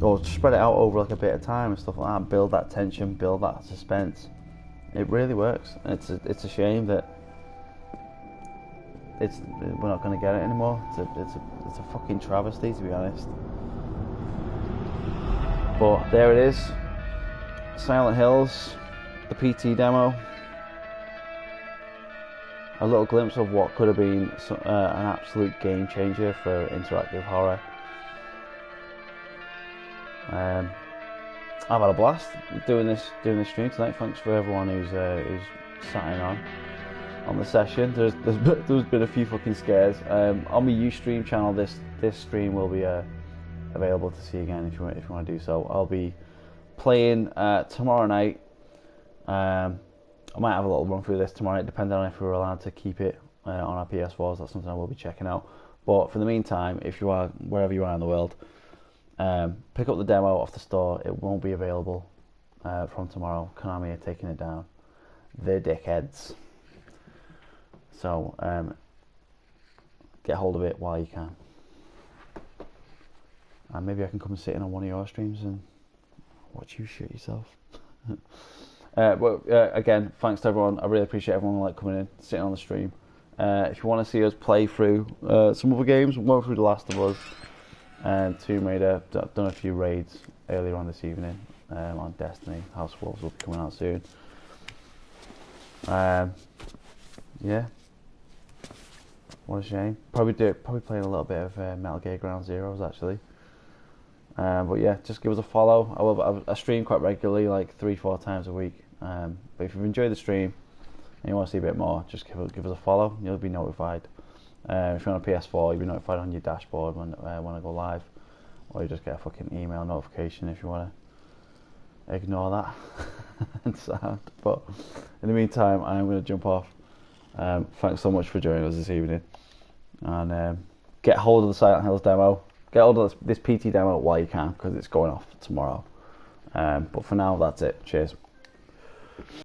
or spread it out over like a bit of time and stuff like that, build that tension, build that suspense. It really works. It's a shame that we're not going to get it anymore. It's a fucking travesty, to be honest. But there it is, Silent Hills, the PT demo. A little glimpse of what could have been an absolute game changer for interactive horror. I've had a blast doing this stream tonight. Thanks for everyone who's sat in on the session. There's been a few fucking scares. On my Ustream channel, this stream will be available to see again if you want to do so. I'll be playing tomorrow night. I might have a little run through this tomorrow night, depending on if we're allowed to keep it on our PS4s. That's something I will be checking out. But for the meantime, if you are wherever you are in the world, pick up the demo off the store. It won't be available from tomorrow. Konami are taking it down. They're dickheads. So get hold of it while you can. And maybe I can come and sit in on one of your streams and watch you shit yourself. Again, thanks to everyone. I really appreciate everyone like coming in, sitting on the stream. If you want to see us play through some other games, we'll go through The Last of Us and Tomb Raider. I've done a few raids earlier on this evening on Destiny. House of Wolves will be coming out soon. Yeah. What a shame. Probably playing a little bit of Metal Gear Ground Zeroes actually. But yeah, just give us a follow. I stream quite regularly, like 3-4 times a week. But if you've enjoyed the stream and you want to see a bit more, just give us a follow. You'll be notified. If you're on a PS4, you'll be notified on your dashboard when I go live, or you just get a fucking email notification if you want to ignore that and sound. But in the meantime, I'm going to jump off. Thanks so much for joining us this evening, and get hold of the Silent Hills demo. Get hold of this PT demo while you can, because it's going off tomorrow. But for now, that's it. Cheers.